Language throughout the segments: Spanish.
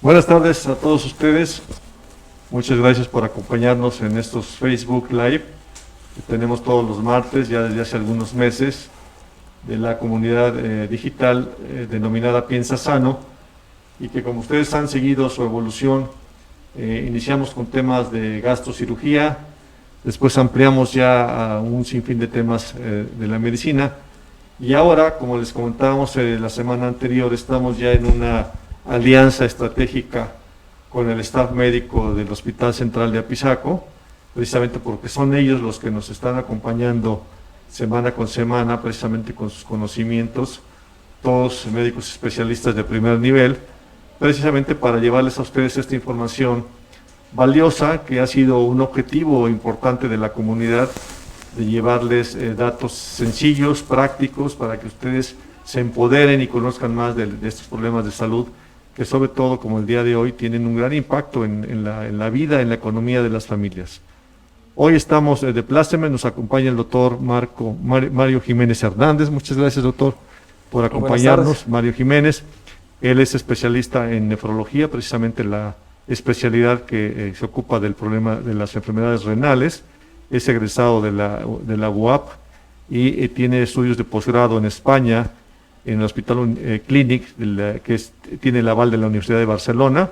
Buenas tardes a todos ustedes. Muchas gracias por acompañarnos en estos Facebook Live que tenemos todos los martes, ya desde hace algunos meses, de la comunidad digital denominada Piensa Sano, y que, como ustedes han seguido su evolución, iniciamos con temas de gastrocirugía, después ampliamos ya a un sinfín de temas de la medicina, y ahora, como les comentábamos la semana anterior, estamos ya en una alianza estratégica con el staff médico del Hospital Central de Apizaco, precisamente porque son ellos los que nos están acompañando semana con semana, precisamente con sus conocimientos, todos médicos especialistas de primer nivel, precisamente para llevarles a ustedes esta información valiosa, que ha sido un objetivo importante de la comunidad, de llevarles datos sencillos, prácticos, para que ustedes se empoderen y conozcan más de estos problemas de salud, que sobre todo, como el día de hoy, tienen un gran impacto en la vida, en la economía de las familias. Hoy estamos de pláceme, nos acompaña el doctor Mario Jiménez Hernández. Muchas gracias, doctor, por acompañarnos. Mario Jiménez, él es especialista en nefrología, precisamente la especialidad que se ocupa del problema de las enfermedades renales. Es egresado de la UAP y tiene estudios de posgrado en España, en el Hospital Clínic, tiene el aval de la Universidad de Barcelona,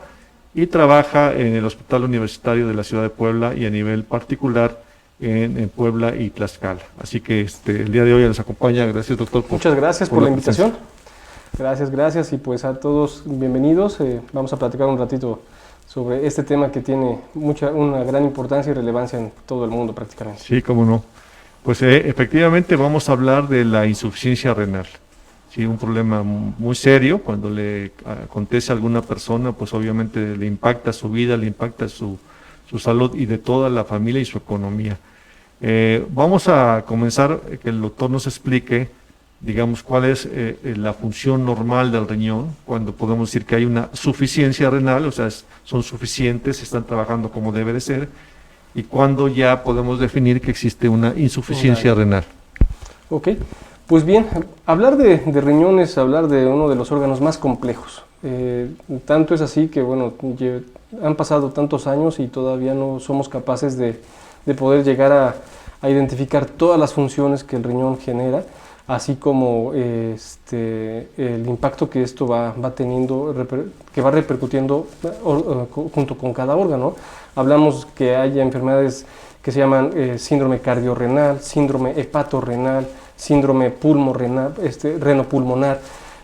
y trabaja en el Hospital Universitario de la Ciudad de Puebla y a nivel particular en Puebla y Tlaxcala. Así que el día de hoy nos acompaña. Gracias, doctor. Muchas gracias por la invitación. Gracias, y pues a todos bienvenidos. Vamos a platicar un ratito sobre este tema que tiene una gran importancia y relevancia en todo el mundo prácticamente. Sí, cómo no. Pues efectivamente vamos a hablar de la insuficiencia renal. Sí, un problema muy serio. Cuando le acontece a alguna persona, pues obviamente le impacta su vida, le impacta su salud y de toda la familia y su economía. Vamos a comenzar, que el doctor nos explique, digamos, cuál es la función normal del riñón, cuando podemos decir que hay una suficiencia renal, o sea, son suficientes, están trabajando como debe de ser, y cuando ya podemos definir que existe una insuficiencia renal. Ok. Pues bien, hablar de riñones es hablar de uno de los órganos más complejos. Tanto es así que, bueno, han pasado tantos años y todavía no somos capaces de poder llegar a identificar todas las funciones que el riñón genera, así como el impacto que esto va teniendo, que va repercutiendo junto con cada órgano. Hablamos que hay enfermedades que se llaman síndrome cardiorrenal, síndrome hepatorrenal, síndrome pulmorrenal, renopulmonar.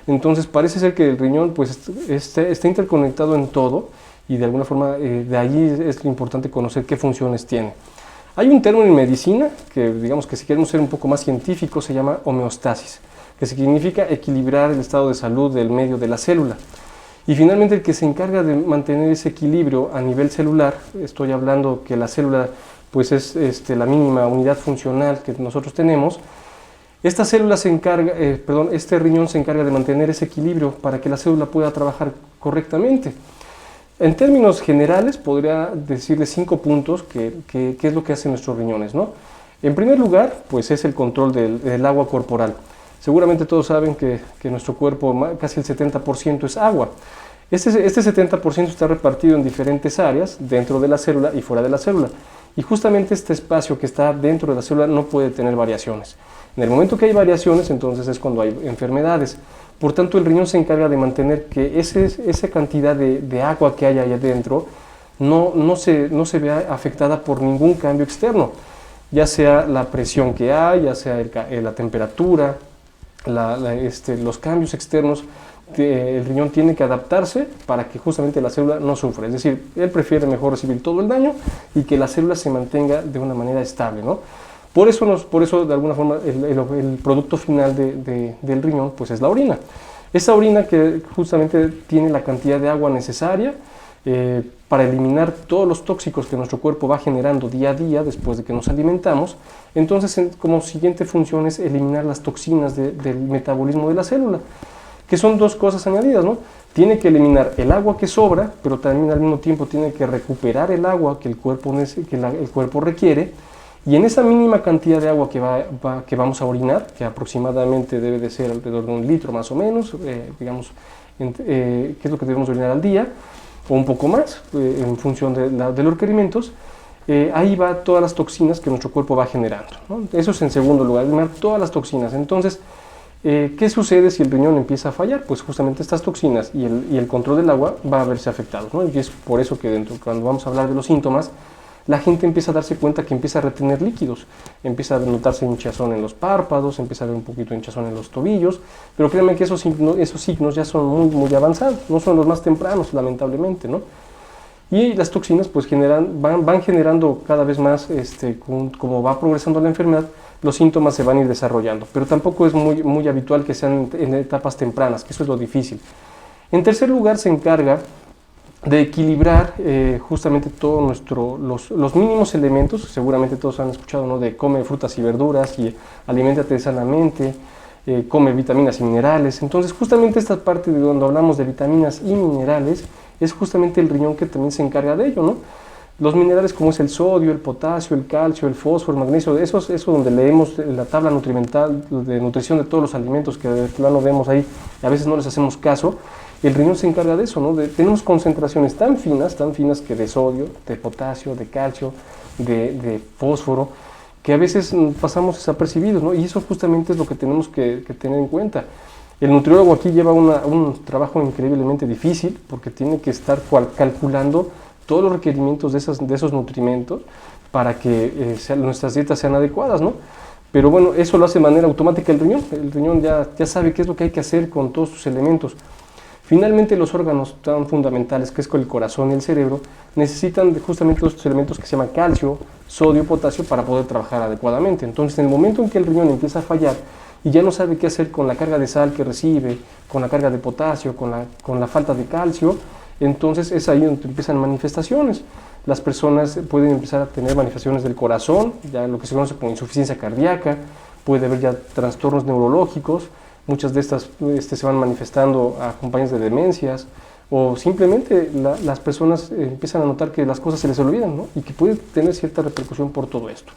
Entonces parece ser que el riñón pues está interconectado en todo, y de alguna forma de ahí es importante conocer qué funciones tiene. Hay un término en medicina que, digamos, que si queremos ser un poco más científicos, se llama homeostasis, que significa equilibrar el estado de salud del medio de la célula. Y finalmente el que se encarga de mantener ese equilibrio a nivel celular, estoy hablando que la célula pues es la mínima unidad funcional que nosotros tenemos. Esta célula este riñón se encarga de mantener ese equilibrio para que la célula pueda trabajar correctamente. En términos generales, podría decirle 5 puntos que es lo que hacen nuestros riñones, ¿no? En primer lugar, pues es el control del agua corporal. Seguramente todos saben que nuestro cuerpo, casi el 70% es agua. Este 70% está repartido en diferentes áreas, dentro de la célula y fuera de la célula. Y justamente este espacio que está dentro de la célula no puede tener variaciones. En el momento que hay variaciones, entonces es cuando hay enfermedades. Por tanto, el riñón se encarga de mantener que esa cantidad de agua que hay ahí adentro no se vea afectada por ningún cambio externo, ya sea la presión que hay, ya sea la temperatura, los cambios externos. El riñón tiene que adaptarse para que justamente la célula no sufra. Es decir, él prefiere mejor recibir todo el daño y que la célula se mantenga de una manera estable, ¿no? Por eso, de alguna forma, el producto final del riñón pues es la orina. Esa orina que justamente tiene la cantidad de agua necesaria para eliminar todos los tóxicos que nuestro cuerpo va generando día a día después de que nos alimentamos. Entonces, como siguiente función es eliminar las toxinas del metabolismo de la célula, que son dos cosas añadidas, ¿no? Tiene que eliminar el agua que sobra, pero también al mismo tiempo tiene que recuperar el agua que el cuerpo requiere. Y en esa mínima cantidad de agua que vamos a orinar, que aproximadamente debe de ser alrededor de 1 litro más o menos, digamos, que es lo que debemos orinar al día, o un poco más, en función de los requerimientos, ahí va todas las toxinas que nuestro cuerpo va generando, ¿no? Eso es en segundo lugar, eliminar todas las toxinas. Entonces, ¿qué sucede si el riñón empieza a fallar? Pues justamente estas toxinas y el control del agua va a verse afectado, ¿no? Y es por eso que cuando vamos a hablar de los síntomas, la gente empieza a darse cuenta que empieza a retener líquidos, empieza a notarse hinchazón en los párpados, empieza a ver un poquito de hinchazón en los tobillos, pero créanme que esos signos ya son muy avanzados, no son los más tempranos, lamentablemente, ¿no? Y las toxinas pues van generando cada vez más, como va progresando la enfermedad, los síntomas se van a ir desarrollando, pero tampoco es muy habitual que sean en etapas tempranas, que eso es lo difícil. En tercer lugar se encarga de equilibrar justamente todos los mínimos elementos. Seguramente todos han escuchado, ¿no?, de come frutas y verduras y aliméntate sanamente, come vitaminas y minerales. Entonces justamente esta parte de donde hablamos de vitaminas y minerales es justamente el riñón que también se encarga de ello, ¿no? Los minerales como es el sodio, el potasio, el calcio, el fósforo, el magnesio, eso donde leemos la tabla nutrimental de nutrición de todos los alimentos que de plano vemos ahí y a veces no les hacemos caso. El riñón se encarga de eso, ¿no? Tenemos concentraciones tan finas que de sodio, de potasio, de calcio, de fósforo, que a veces pasamos desapercibidos, ¿no? Y eso justamente es lo que tenemos que tener en cuenta. El nutriólogo aquí lleva un trabajo increíblemente difícil porque tiene que estar calculando todos los requerimientos de esos nutrimentos para que nuestras dietas sean adecuadas, ¿no? Pero bueno, eso lo hace de manera automática el riñón. El riñón ya sabe qué es lo que hay que hacer con todos sus elementos. Finalmente, los órganos tan fundamentales, que es con el corazón y el cerebro, necesitan justamente estos elementos que se llaman calcio, sodio, potasio, para poder trabajar adecuadamente. Entonces, en el momento en que el riñón empieza a fallar y ya no sabe qué hacer con la carga de sal que recibe, con la carga de potasio, con la falta de calcio, entonces es ahí donde empiezan manifestaciones. Las personas pueden empezar a tener manifestaciones del corazón, ya lo que se conoce como insuficiencia cardíaca, puede haber ya trastornos neurológicos. Muchas de estas se van manifestando acompañadas de demencias, o simplemente las personas empiezan a notar que las cosas se les olvidan, ¿no? Y que puede tener cierta repercusión por todo esto.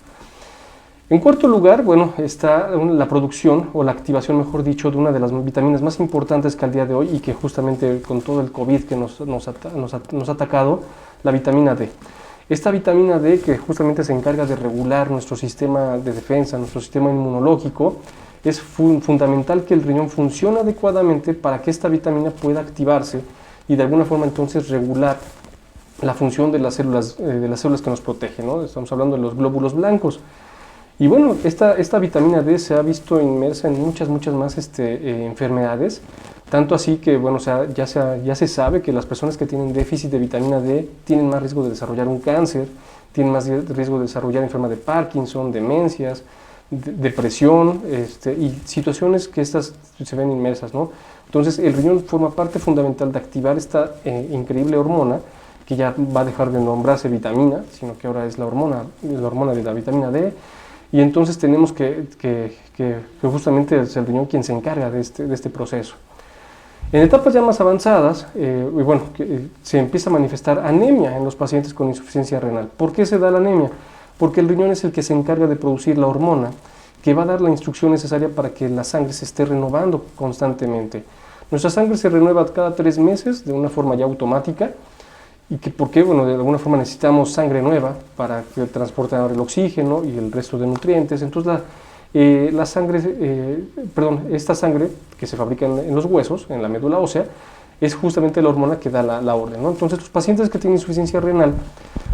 En cuarto lugar, bueno, está la producción o la activación, mejor dicho, de una de las vitaminas más importantes que al día de hoy y que justamente con todo el COVID que nos ha atacado, la vitamina D. Esta vitamina D, que justamente se encarga de regular nuestro sistema de defensa, nuestro sistema inmunológico, es fundamental que el riñón funcione adecuadamente para que esta vitamina pueda activarse y de alguna forma entonces regular la función de las células que nos protegen, ¿no? Estamos hablando de los glóbulos blancos. Y bueno, esta vitamina D se ha visto inmersa en muchas más enfermedades, tanto así que bueno, ya se sabe que las personas que tienen déficit de vitamina D tienen más riesgo de desarrollar un cáncer, tienen más riesgo de desarrollar enfermedad de Parkinson, demencias, depresión y situaciones que estas se ven inmersas, ¿no? Entonces el riñón forma parte fundamental de activar esta increíble hormona que ya va a dejar de nombrarse vitamina, sino que ahora es la hormona de la vitamina D. Y entonces tenemos que justamente es el riñón quien se encarga de este proceso. En etapas ya más avanzadas, se empieza a manifestar anemia en los pacientes con insuficiencia renal. ¿Por qué se da la anemia? Porque el riñón es el que se encarga de producir la hormona que va a dar la instrucción necesaria para que la sangre se esté renovando constantemente. Nuestra sangre se renueva cada 3 meses de una forma ya automática. ¿Y por qué? Bueno, de alguna forma necesitamos sangre nueva para que transporte ahora el oxígeno y el resto de nutrientes. Entonces esta sangre que se fabrica en los huesos, en la médula ósea, es justamente la hormona que da la orden, ¿no? Entonces los pacientes que tienen insuficiencia renal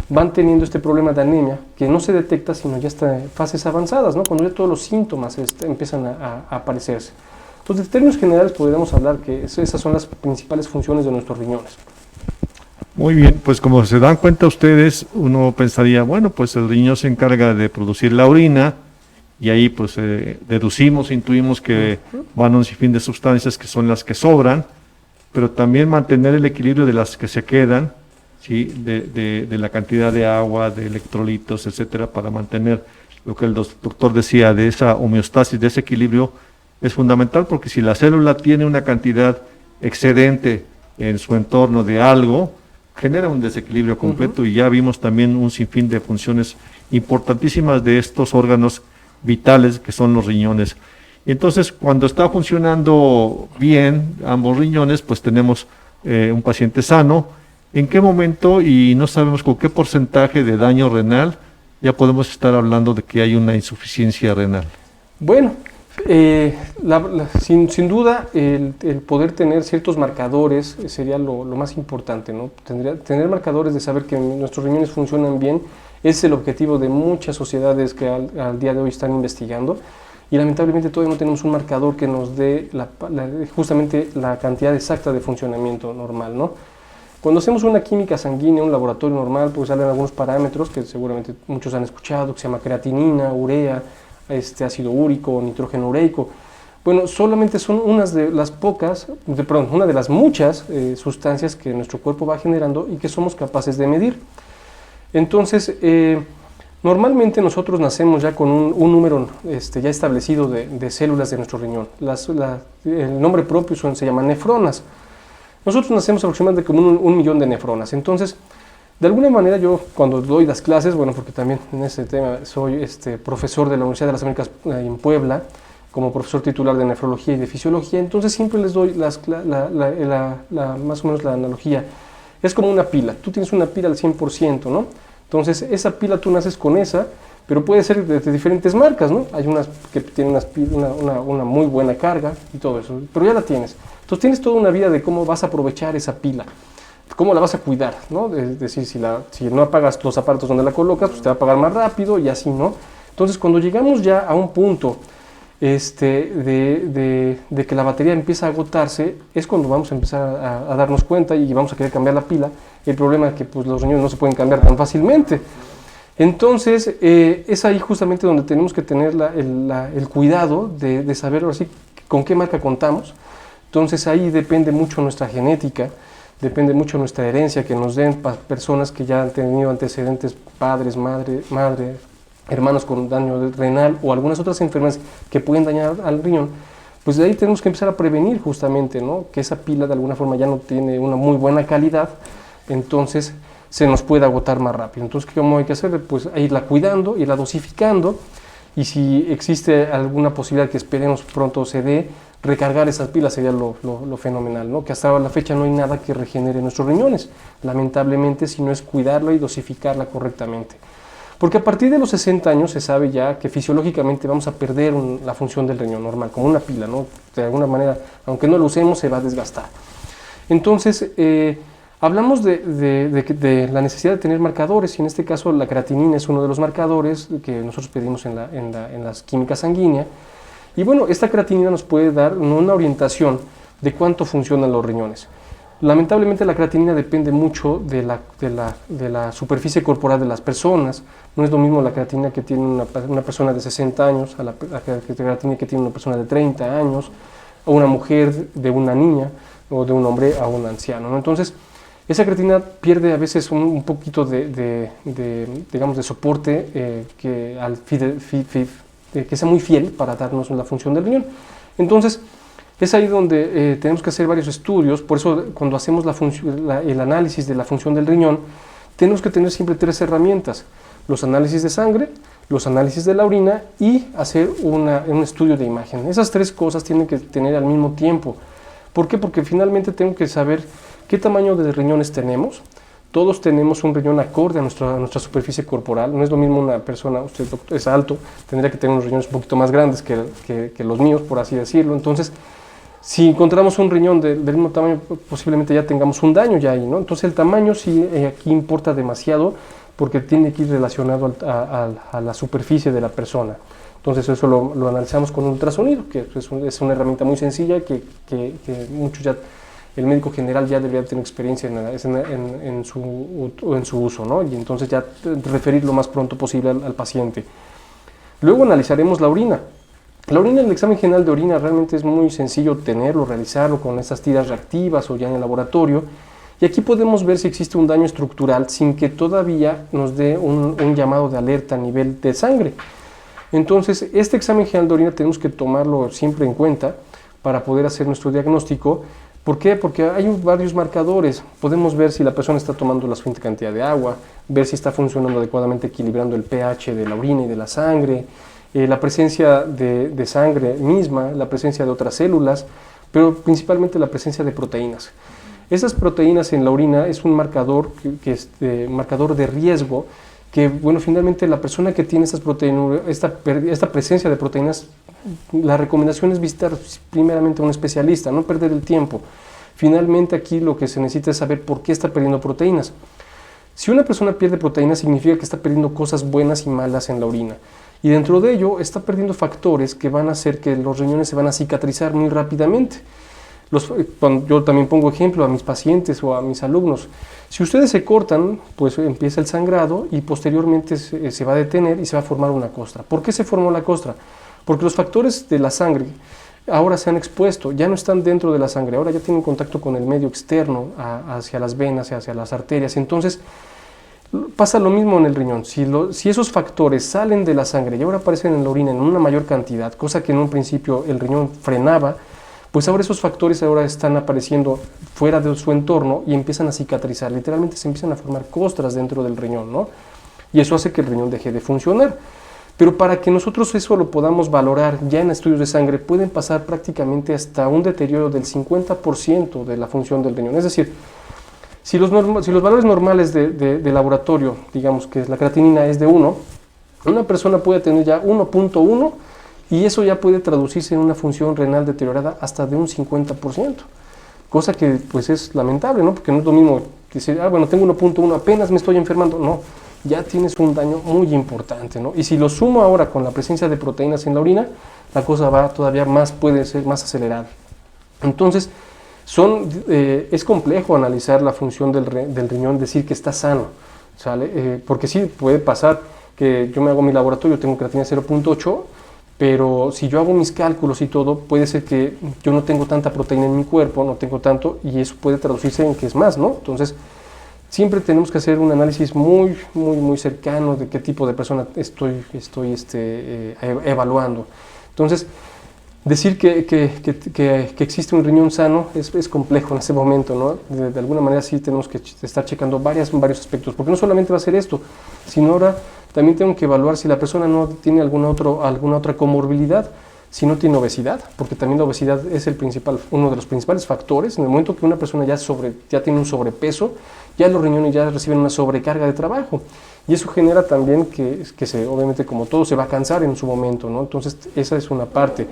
van teniendo este problema de anemia que no se detecta sino ya está en fases avanzadas, ¿no? Cuando ya todos los síntomas empiezan a aparecerse. Entonces, en términos generales podríamos hablar que esas son las principales funciones de nuestros riñones. Muy bien, pues como se dan cuenta ustedes, uno pensaría, bueno, pues el riñón se encarga de producir la orina y ahí pues intuimos que van un sinfín de sustancias que son las que sobran, pero también mantener el equilibrio de las que se quedan, ¿sí? de la cantidad de agua, de electrolitos, etcétera, para mantener lo que el doctor decía de esa homeostasis, de ese equilibrio, es fundamental porque si la célula tiene una cantidad excedente en su entorno de algo, genera un desequilibrio completo y ya vimos también un sinfín de funciones importantísimas de estos órganos vitales que son los riñones. Y entonces, cuando está funcionando bien ambos riñones, pues tenemos un paciente sano ¿En qué momento y no sabemos con qué porcentaje de daño renal ya podemos estar hablando de que hay una insuficiencia renal? Bueno, sin duda el poder tener ciertos marcadores sería lo más importante, ¿no? Tener marcadores de saber que nuestros riñones funcionan bien es el objetivo de muchas sociedades que al día de hoy están investigando, y lamentablemente todavía no tenemos un marcador que nos dé justamente la cantidad exacta de funcionamiento normal, ¿no? Cuando hacemos una química sanguínea, un laboratorio normal, pues salen algunos parámetros que seguramente muchos han escuchado, que se llama creatinina, urea, ácido úrico, nitrógeno ureico. Bueno, solamente son unas de las una de las muchas sustancias que nuestro cuerpo va generando y que somos capaces de medir. Entonces, normalmente nosotros nacemos ya con un número ya establecido de células de nuestro riñón. El nombre propio se llama nefronas. Nosotros nacemos aproximadamente como un millón de nefronas. Entonces, de alguna manera yo cuando doy las clases, bueno, porque también en este tema soy profesor de la Universidad de las Américas en Puebla, como profesor titular de nefrología y de fisiología, entonces siempre les doy más o menos la analogía. Es como una pila, tú tienes una pila al 100%, ¿no? Entonces esa pila tú naces con esa, pero puede ser de diferentes marcas, ¿no? Hay unas que tienen una muy buena carga y todo eso, pero ya la tienes. Entonces tienes toda una vida de cómo vas a aprovechar esa pila, cómo la vas a cuidar, ¿no? Es decir, si no apagas los aparatos donde la colocas, pues te va a apagar más rápido y así, ¿no? Entonces cuando llegamos ya a un punto de que la batería empieza a agotarse, es cuando vamos a empezar a darnos cuenta y vamos a querer cambiar la pila. El problema es que pues, los riñones no se pueden cambiar tan fácilmente. Entonces, es ahí justamente donde tenemos que tener el cuidado de saber ahora sí con qué marca contamos. Entonces, ahí depende mucho nuestra genética, depende mucho nuestra herencia, que nos den personas que ya han tenido antecedentes, padres, madre, hermanos con daño renal o algunas otras enfermedades que pueden dañar al riñón. Pues de ahí tenemos que empezar a prevenir justamente, ¿no? Que esa pila de alguna forma ya no tiene una muy buena calidad, entonces se nos puede agotar más rápido. Entonces, ¿cómo hay que hacer? Pues irla cuidando, irla dosificando, y si existe alguna posibilidad que esperemos pronto se dé, recargar esas pilas sería lo fenomenal, ¿no? Que hasta la fecha no hay nada que regenere nuestros riñones, lamentablemente, si no es cuidarla y dosificarla correctamente. Porque a partir de los 60 años se sabe ya que fisiológicamente vamos a perder la función del riñón normal, como una pila, ¿no? De alguna manera, aunque no lo usemos, se va a desgastar. Entonces, hablamos de la necesidad de tener marcadores, y en este caso la creatinina es uno de los marcadores que nosotros pedimos en las químicas sanguíneas. Y bueno, esta creatinina nos puede dar una orientación de cuánto funcionan los riñones. Lamentablemente la creatinina depende mucho de la superficie corporal de las personas. No es lo mismo la creatinina que tiene una persona de 60 años a la creatinina que tiene una persona de 30 años, o una mujer de una niña, o de un hombre a un anciano, ¿no? Entonces, esa creatinina pierde a veces un poquito digamos, de soporte que sea muy fiel para darnos la función del riñón. Entonces, es ahí donde tenemos que hacer varios estudios. Por eso cuando hacemos el análisis de la función del riñón, tenemos que tener siempre 3 herramientas: los análisis de sangre, los análisis de la orina y hacer un estudio de imagen. Esas 3 cosas tienen que tener al mismo tiempo. ¿Por qué? Porque finalmente tengo que saber qué tamaño de riñones tenemos. Todos tenemos un riñón acorde a nuestra superficie corporal. No es lo mismo una persona, usted es alto, tendría que tener unos riñones un poquito más grandes que los míos, por así decirlo. Entonces, si encontramos un riñón del mismo tamaño, posiblemente ya tengamos un daño ya ahí, ¿no? Entonces el tamaño sí aquí importa demasiado, porque tiene que ir relacionado a la superficie de la persona. Entonces eso lo analizamos con un ultrasonido, que es una herramienta muy sencilla que muchos ya, el médico general ya debería tener experiencia en su uso, ¿no? Y entonces ya referir lo más pronto posible al paciente. Luego analizaremos la orina. La orina, el examen general de orina realmente es muy sencillo realizarlo con estas tiras reactivas o ya en el laboratorio. Y aquí podemos ver si existe un daño estructural sin que todavía nos dé un llamado de alerta a nivel de sangre. Entonces, este examen general de orina tenemos que tomarlo siempre en cuenta para poder hacer nuestro diagnóstico. ¿Por qué? Porque hay varios marcadores. Podemos ver si la persona está tomando la suficiente cantidad de agua, ver si está funcionando adecuadamente, equilibrando el pH de la orina y de la sangre, la presencia de sangre misma, la presencia de otras células, pero principalmente la presencia de proteínas. Esas proteínas en la orina es un marcador, marcador de riesgo que, bueno, finalmente la persona que tiene estas proteínas, esta presencia de proteínas, la recomendación es visitar primeramente a un especialista, no perder el tiempo. Finalmente aquí lo que se necesita es saber por qué está perdiendo proteínas. Si una persona pierde proteínas significa que está perdiendo cosas buenas y malas en la orina. Y dentro de ello está perdiendo factores que van a hacer que los riñones se van a cicatrizar muy rápidamente. Yo también pongo ejemplo a mis pacientes o a mis alumnos. Si ustedes se cortan, pues empieza el sangrado y posteriormente se va a detener y se va a formar una costra. ¿Por qué se formó la costra? Porque los factores de la sangre ahora se han expuesto, ya no están dentro de la sangre, ahora ya tienen contacto con el medio externo, hacia las venas, hacia las arterias. Entonces, pasa lo mismo en el riñón. Si esos factores salen de la sangre y ahora aparecen en la orina en una mayor cantidad, cosa que en un principio el riñón frenaba, pues ahora esos factores ahora están apareciendo fuera de su entorno y empiezan a cicatrizar. Literalmente se empiezan a formar costras dentro del riñón, ¿no? Y eso hace que el riñón deje de funcionar. Pero para que nosotros eso lo podamos valorar ya en estudios de sangre, pueden pasar prácticamente hasta un deterioro del 50% de la función del riñón. Es decir, si los valores normales de laboratorio, digamos que la creatinina es de 1, una persona puede tener ya 1.1 y eso ya puede traducirse en una función renal deteriorada hasta de un 50%. Cosa que pues es lamentable, ¿no? Porque no es lo mismo decir, bueno, tengo 1.1, apenas me estoy enfermando. No, ya tienes un daño muy importante, ¿no? Y si lo sumo ahora con la presencia de proteínas en la orina, la cosa va todavía puede ser más acelerada. Entonces, es complejo analizar la función del riñón, decir que está sano, ¿sale? Porque sí puede pasar que yo me hago mi laboratorio, tengo creatinina 0.8, pero si yo hago mis cálculos y todo, puede ser que yo no tengo tanta proteína en mi cuerpo, no tengo tanto, y eso puede traducirse en que es más, ¿no? Entonces, siempre tenemos que hacer un análisis muy, muy, muy cercano de qué tipo de persona estoy evaluando. Entonces, decir que existe un riñón sano es complejo en ese momento, ¿no? De alguna manera sí tenemos que estar checando varios aspectos, porque no solamente va a ser esto, sino ahora también tengo que evaluar si la persona no tiene alguna otra comorbilidad, si no tiene obesidad, porque también la obesidad es uno de los principales factores. En el momento que una persona ya tiene un sobrepeso, ya los riñones ya reciben una sobrecarga de trabajo. Y eso genera también que obviamente como todo se va a cansar en su momento, ¿no? Entonces esa es una parte.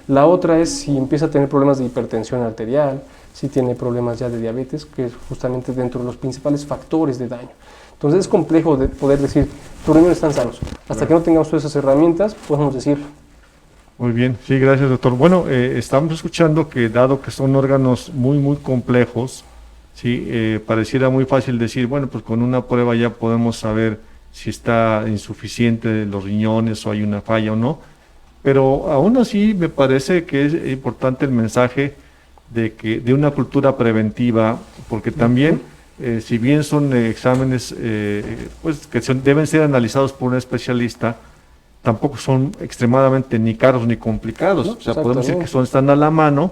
La otra es si empieza a tener problemas de hipertensión arterial, si tiene problemas ya de diabetes, que es justamente dentro de los principales factores de daño. Entonces es complejo de poder decir, tus riñones están sanos. Hasta que no tengamos todas esas herramientas, podemos decirlo. Muy bien, sí, gracias, doctor. Bueno, estamos escuchando que dado que son órganos muy, muy complejos, sí, pareciera muy fácil decir, bueno, pues con una prueba ya podemos saber si está insuficiente los riñones o hay una falla o no, pero aún así me parece que es importante el mensaje de una cultura preventiva, porque también, si bien son exámenes pues que deben ser analizados por un especialista, tampoco son extremadamente ni caros ni complicados, No, o sea, exacto, podemos decir ¿no? que están a la mano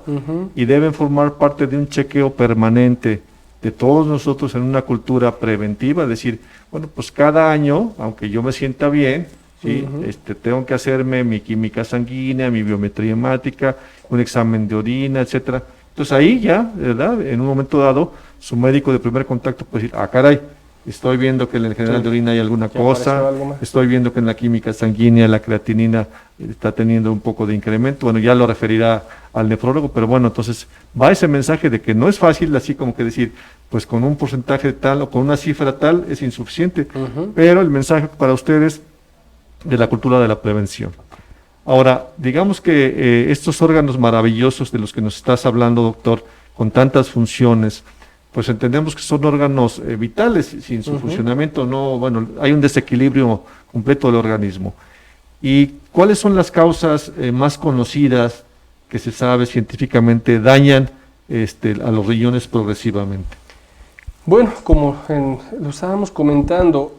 y deben formar parte de un chequeo permanente de todos nosotros en una cultura preventiva, es decir, bueno, pues cada año, aunque yo me sienta bien, ¿sí? Tengo que hacerme mi química sanguínea, mi biometría hemática, un examen de orina, etcétera. Entonces ahí ya, ¿verdad? En un momento dado, su médico de primer contacto puede decir, caray, estoy viendo que en el general de orina hay alguna cosa, estoy viendo que en la química sanguínea la creatinina está teniendo un poco de incremento, bueno, ya lo referirá al nefrólogo, pero bueno, entonces va ese mensaje de que no es fácil así como que decir, pues con un porcentaje tal o con una cifra tal es insuficiente, pero el mensaje para ustedes de la cultura de la prevención. Ahora, digamos que estos órganos maravillosos de los que nos estás hablando, doctor, con tantas funciones, pues entendemos que son órganos vitales, sin su funcionamiento no, bueno, hay un desequilibrio completo del organismo. ¿Y cuáles son las causas más conocidas que se sabe científicamente dañan a los riñones progresivamente? Bueno, como lo estábamos comentando,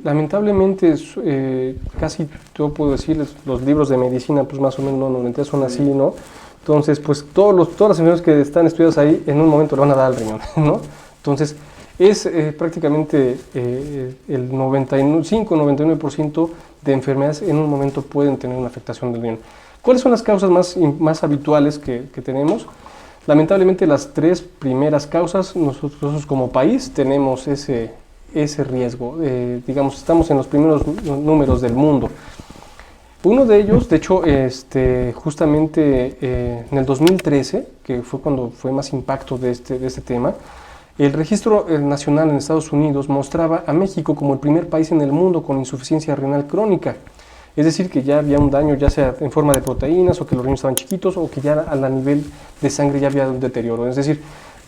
lamentablemente casi yo puedo decirles, los libros de medicina, pues más o menos normalmente son así, ¿no? Entonces, pues todas las enfermedades que están estudiadas ahí, en un momento le van a dar al riñón, ¿no? Entonces, es prácticamente el 95-99% de enfermedades en un momento pueden tener una afectación del riñón. ¿Cuáles son las causas más habituales que tenemos? Lamentablemente las tres primeras causas, nosotros como país tenemos ese riesgo. Digamos, estamos en los primeros números del mundo. Uno de ellos, de hecho, justamente en el 2013, que fue cuando fue más impacto de este tema, el registro nacional en Estados Unidos mostraba a México como el primer país en el mundo con insuficiencia renal crónica. Es decir, que ya había un daño, ya sea en forma de proteínas, o que los riñones estaban chiquitos, o que ya a nivel de sangre ya había un deterioro. Es decir,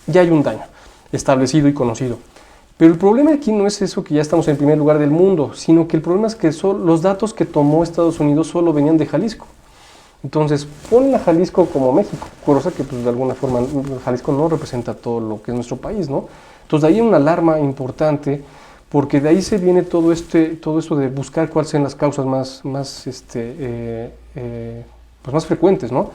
ya hay un daño establecido y conocido. Pero el problema aquí no es eso, que ya estamos en primer lugar del mundo, sino que el problema es que los datos que tomó Estados Unidos solo venían de Jalisco. Entonces, ponen a Jalisco como México, cosa que pues, de alguna forma Jalisco no representa todo lo que es nuestro país, ¿no? Entonces, de ahí hay una alarma importante, porque de ahí se viene todo eso de buscar cuáles son las causas más frecuentes, ¿no?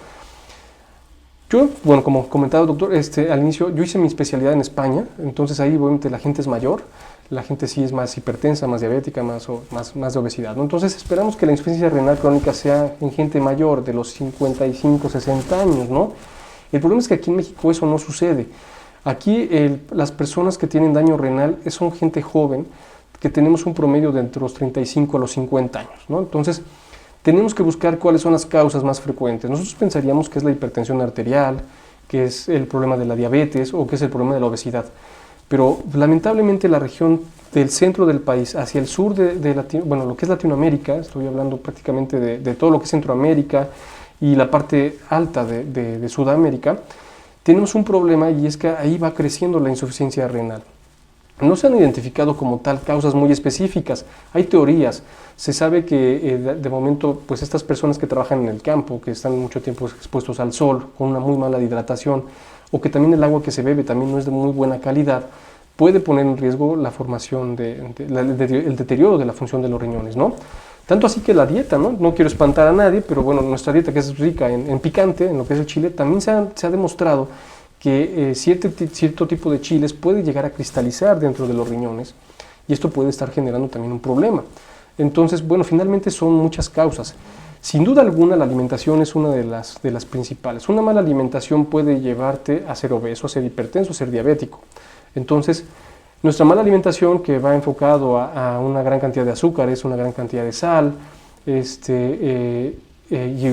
Yo, bueno, como comentaba el doctor, al inicio yo hice mi especialidad en España, entonces ahí obviamente la gente es mayor, la gente sí es más hipertensa, más diabética, más de obesidad, ¿no? Entonces esperamos que la insuficiencia renal crónica sea en gente mayor, de los 55, 60 años, ¿no? El problema es que aquí en México eso no sucede. Aquí las personas que tienen daño renal son gente joven, que tenemos un promedio de entre los 35 a los 50 años, ¿no? Entonces, tenemos que buscar cuáles son las causas más frecuentes. Nosotros pensaríamos que es la hipertensión arterial, que es el problema de la diabetes o que es el problema de la obesidad. Pero lamentablemente la región del centro del país hacia el sur lo que es Latinoamérica, estoy hablando prácticamente de todo lo que es Centroamérica y la parte alta de Sudamérica, tenemos un problema, y es que ahí va creciendo la insuficiencia renal. No se han identificado como tal causas muy específicas, hay teorías. Se sabe que de momento pues estas personas que trabajan en el campo, que están mucho tiempo expuestos al sol, con una muy mala hidratación, o que también el agua que se bebe también no es de muy buena calidad, puede poner en riesgo la formación el deterioro de la función de los riñones, ¿no? Tanto así que la dieta, ¿no? No quiero espantar a nadie, pero bueno, nuestra dieta, que es rica en picante, en lo que es el chile, también se ha demostrado que cierto tipo de chiles puede llegar a cristalizar dentro de los riñones, y esto puede estar generando también un problema. Entonces, bueno, finalmente son muchas causas. Sin duda alguna, la alimentación es una de las principales. Una mala alimentación puede llevarte a ser obeso, a ser hipertenso, a ser diabético. Entonces, nuestra mala alimentación, que va enfocado a una gran cantidad de azúcares, una gran cantidad de sal, y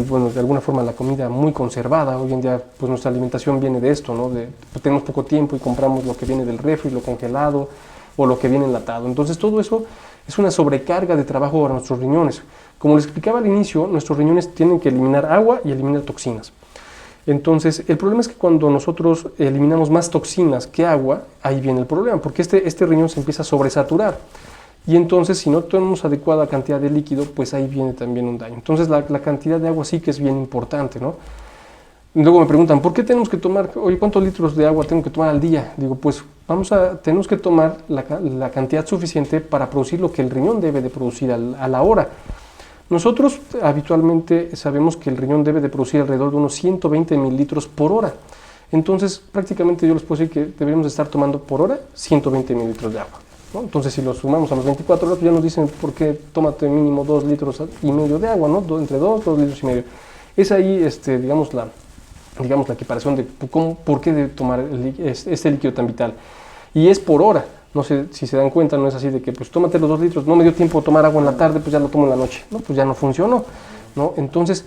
bueno, de alguna forma la comida muy conservada. Hoy en día pues nuestra alimentación viene de esto, ¿no? Tenemos poco tiempo y compramos lo que viene del refri, lo congelado o lo que viene enlatado. Entonces todo eso es una sobrecarga de trabajo para nuestros riñones. Como les explicaba al inicio, nuestros riñones tienen que eliminar agua y eliminar toxinas. Entonces el problema es que cuando nosotros eliminamos más toxinas que agua, ahí viene el problema, porque este riñón se empieza a sobresaturar. Y entonces, si no tenemos adecuada cantidad de líquido, pues ahí viene también un daño. Entonces, la cantidad de agua sí que es bien importante, ¿no? Luego me preguntan, ¿por qué tenemos que tomar, oye, cuántos litros de agua tengo que tomar al día? Digo, pues tenemos que tomar la cantidad suficiente para producir lo que el riñón debe de producir a la hora. Nosotros habitualmente sabemos que el riñón debe de producir alrededor de unos 120 mililitros por hora. Entonces, prácticamente yo les puedo decir que deberíamos estar tomando por hora 120 mililitros de agua, ¿no? Entonces, si lo sumamos a los 24 horas, ya nos dicen por qué tómate mínimo 2 litros y medio de agua, ¿no? Entre 2 litros y medio. Es ahí, digamos, la equiparación de por qué de tomar este líquido tan vital. Y es por hora. No sé si se dan cuenta, no es así de que pues tómate los 2 litros, no me dio tiempo de tomar agua en la tarde, pues ya lo tomo en la noche. No, pues ya no funcionó, ¿no? Entonces,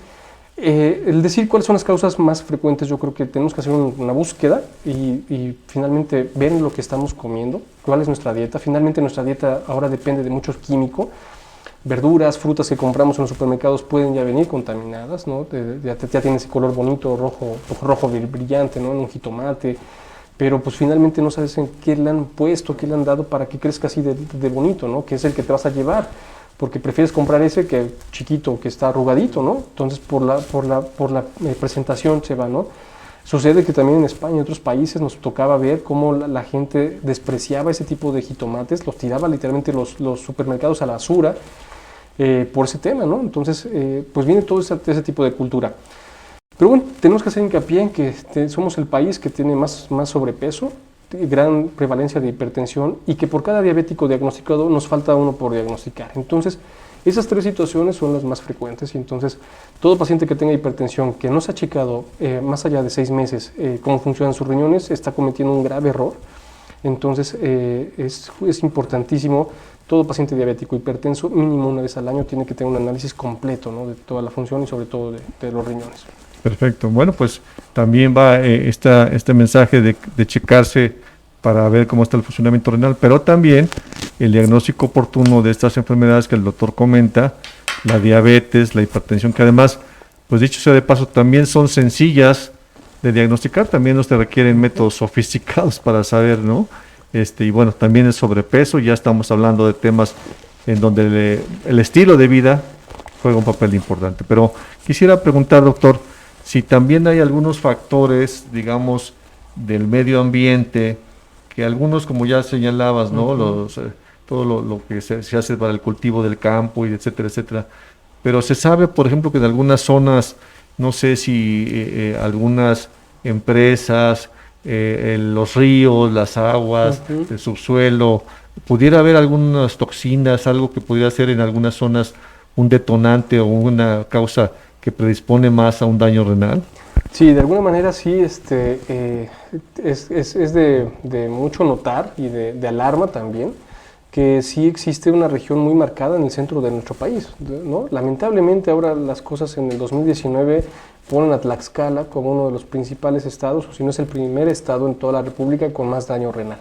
el decir cuáles son las causas más frecuentes, yo creo que tenemos que hacer una búsqueda y finalmente ver lo que estamos comiendo, cuál es nuestra dieta. Finalmente nuestra dieta ahora depende de muchos químicos. Verduras, frutas que compramos en los supermercados pueden ya venir contaminadas, ¿no? Ya tiene ese color bonito, rojo brillante, ¿no? En un jitomate, pero pues finalmente no sabes en qué le han puesto, qué le han dado para que crezca así de bonito, ¿no? Que es el que te vas a llevar, porque prefieres comprar ese que chiquito, que está arrugadito, ¿no? Entonces por la presentación se va, ¿no? Sucede que también en España y en otros países nos tocaba ver cómo la gente despreciaba ese tipo de jitomates, los tiraba literalmente los supermercados a la basura por ese tema, ¿no? Entonces, pues viene todo ese tipo de cultura. Pero bueno, tenemos que hacer hincapié en que somos el país que tiene más sobrepeso, gran prevalencia de hipertensión y que por cada diabético diagnosticado nos falta uno por diagnosticar. Entonces, Esas tres situaciones son las más frecuentes y entonces todo paciente que tenga hipertensión que no se ha checado más allá de 6 meses cómo funcionan sus riñones está cometiendo un grave error. Entonces es importantísimo, todo paciente diabético hipertenso mínimo una vez al año tiene que tener un análisis completo, ¿no?, de toda la función y sobre todo de los riñones. Perfecto. Bueno, pues también va este mensaje de checarse para ver cómo está el funcionamiento renal, pero también el diagnóstico oportuno de estas enfermedades que el doctor comenta, la diabetes, la hipertensión, que además, pues dicho sea de paso, también son sencillas de diagnosticar, también no se requieren métodos sofisticados para saber, ¿no? Y bueno, también el sobrepeso, ya estamos hablando de temas en donde el estilo de vida juega un papel importante. Pero quisiera preguntar, doctor, si también hay algunos factores, digamos, del medio ambiente, que algunos, como ya señalabas, ¿no? Todo lo que se hace para el cultivo del campo, y etcétera, etcétera. Pero se sabe, por ejemplo, que en algunas zonas, no sé si algunas empresas, los ríos, las aguas, el subsuelo, pudiera haber algunas toxinas, algo que pudiera ser en algunas zonas un detonante o una causa que predispone más a un daño renal. Sí, de alguna manera sí, es de mucho notar y de alarma también que sí existe una región muy marcada en el centro de nuestro país, ¿no? Lamentablemente ahora las cosas en el 2019 ponen a Tlaxcala como uno de los principales estados, o si no es el primer estado en toda la República con más daño renal.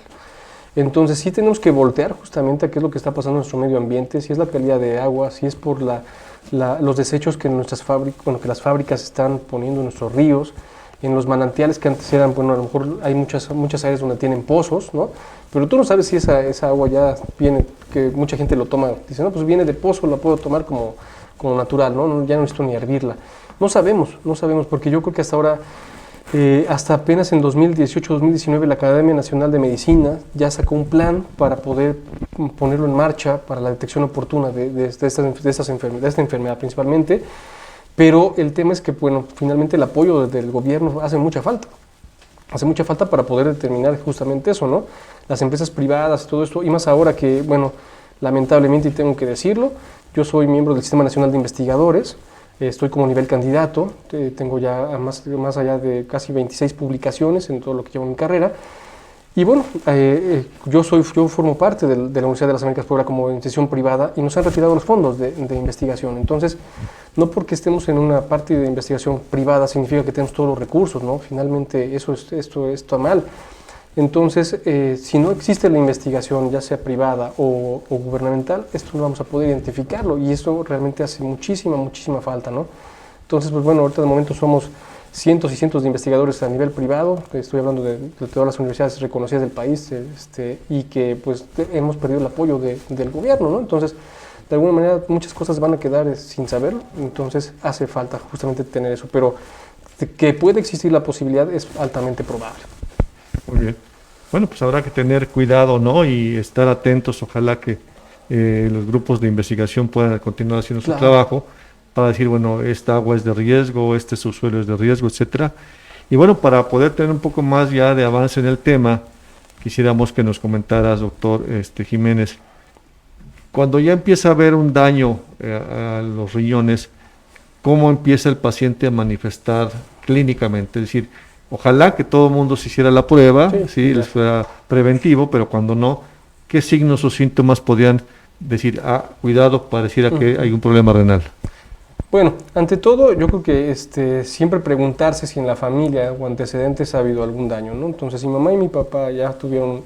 Entonces sí tenemos que voltear justamente a qué es lo que está pasando en nuestro medio ambiente, si es la calidad de agua, si es por los desechos que nuestras fábricas, que las fábricas están poniendo en nuestros ríos, en los manantiales que antes eran, bueno, a lo mejor hay muchas áreas donde tienen pozos, ¿no? Pero tú no sabes si esa agua ya viene, que mucha gente lo toma, dice, no, pues viene de pozo, la puedo tomar como natural, ¿no? Ya no necesito ni hervirla. No sabemos, porque yo creo que hasta ahora, hasta apenas en 2018-2019, la Academia Nacional de Medicina ya sacó un plan para poder ponerlo en marcha para la detección oportuna de esta enfermedad principalmente, pero el tema es que, bueno, finalmente el apoyo del gobierno hace mucha falta para poder determinar justamente eso, ¿no? Las empresas privadas, todo esto, y más ahora que, bueno, lamentablemente, y tengo que decirlo, yo soy miembro del Sistema Nacional de Investigadores, estoy como nivel candidato, tengo ya más allá de casi 26 publicaciones en todo lo que llevo en mi carrera. Y bueno, yo formo parte de la Universidad de las Américas Puebla como institución privada y nos han retirado los fondos de investigación. Entonces, no porque estemos en una parte de investigación privada significa que tenemos todos los recursos, ¿no? Finalmente, esto está mal. Entonces, si no existe la investigación, ya sea privada o gubernamental, esto no vamos a poder identificarlo y esto realmente hace muchísima falta, ¿no? Entonces, pues bueno, ahorita de momento somos cientos y cientos de investigadores a nivel privado, estoy hablando de todas las universidades reconocidas del país, y que pues hemos perdido el apoyo del gobierno, ¿no? Entonces, de alguna manera muchas cosas van a quedar sin saberlo, entonces hace falta justamente tener eso, pero que puede existir la posibilidad es altamente probable. Muy bien. Bueno, pues habrá que tener cuidado, ¿no? Y estar atentos, ojalá que los grupos de investigación puedan continuar haciendo su trabajo para decir, bueno, esta agua es de riesgo, este subsuelo es de riesgo, etcétera. Y bueno, para poder tener un poco más ya de avance en el tema, quisiéramos que nos comentaras, doctor Jiménez, cuando ya empieza a haber un daño a los riñones, ¿cómo empieza el paciente a manifestar clínicamente? Es decir, ojalá que todo el mundo se hiciera la prueba, sí, les fuera preventivo, pero cuando no, ¿qué signos o síntomas podrían decir, cuidado, pareciera que hay un problema renal? Bueno, ante todo, yo creo que siempre preguntarse si en la familia o antecedentes ha habido algún daño, ¿no? Entonces, si mamá y mi papá ya tuvieron,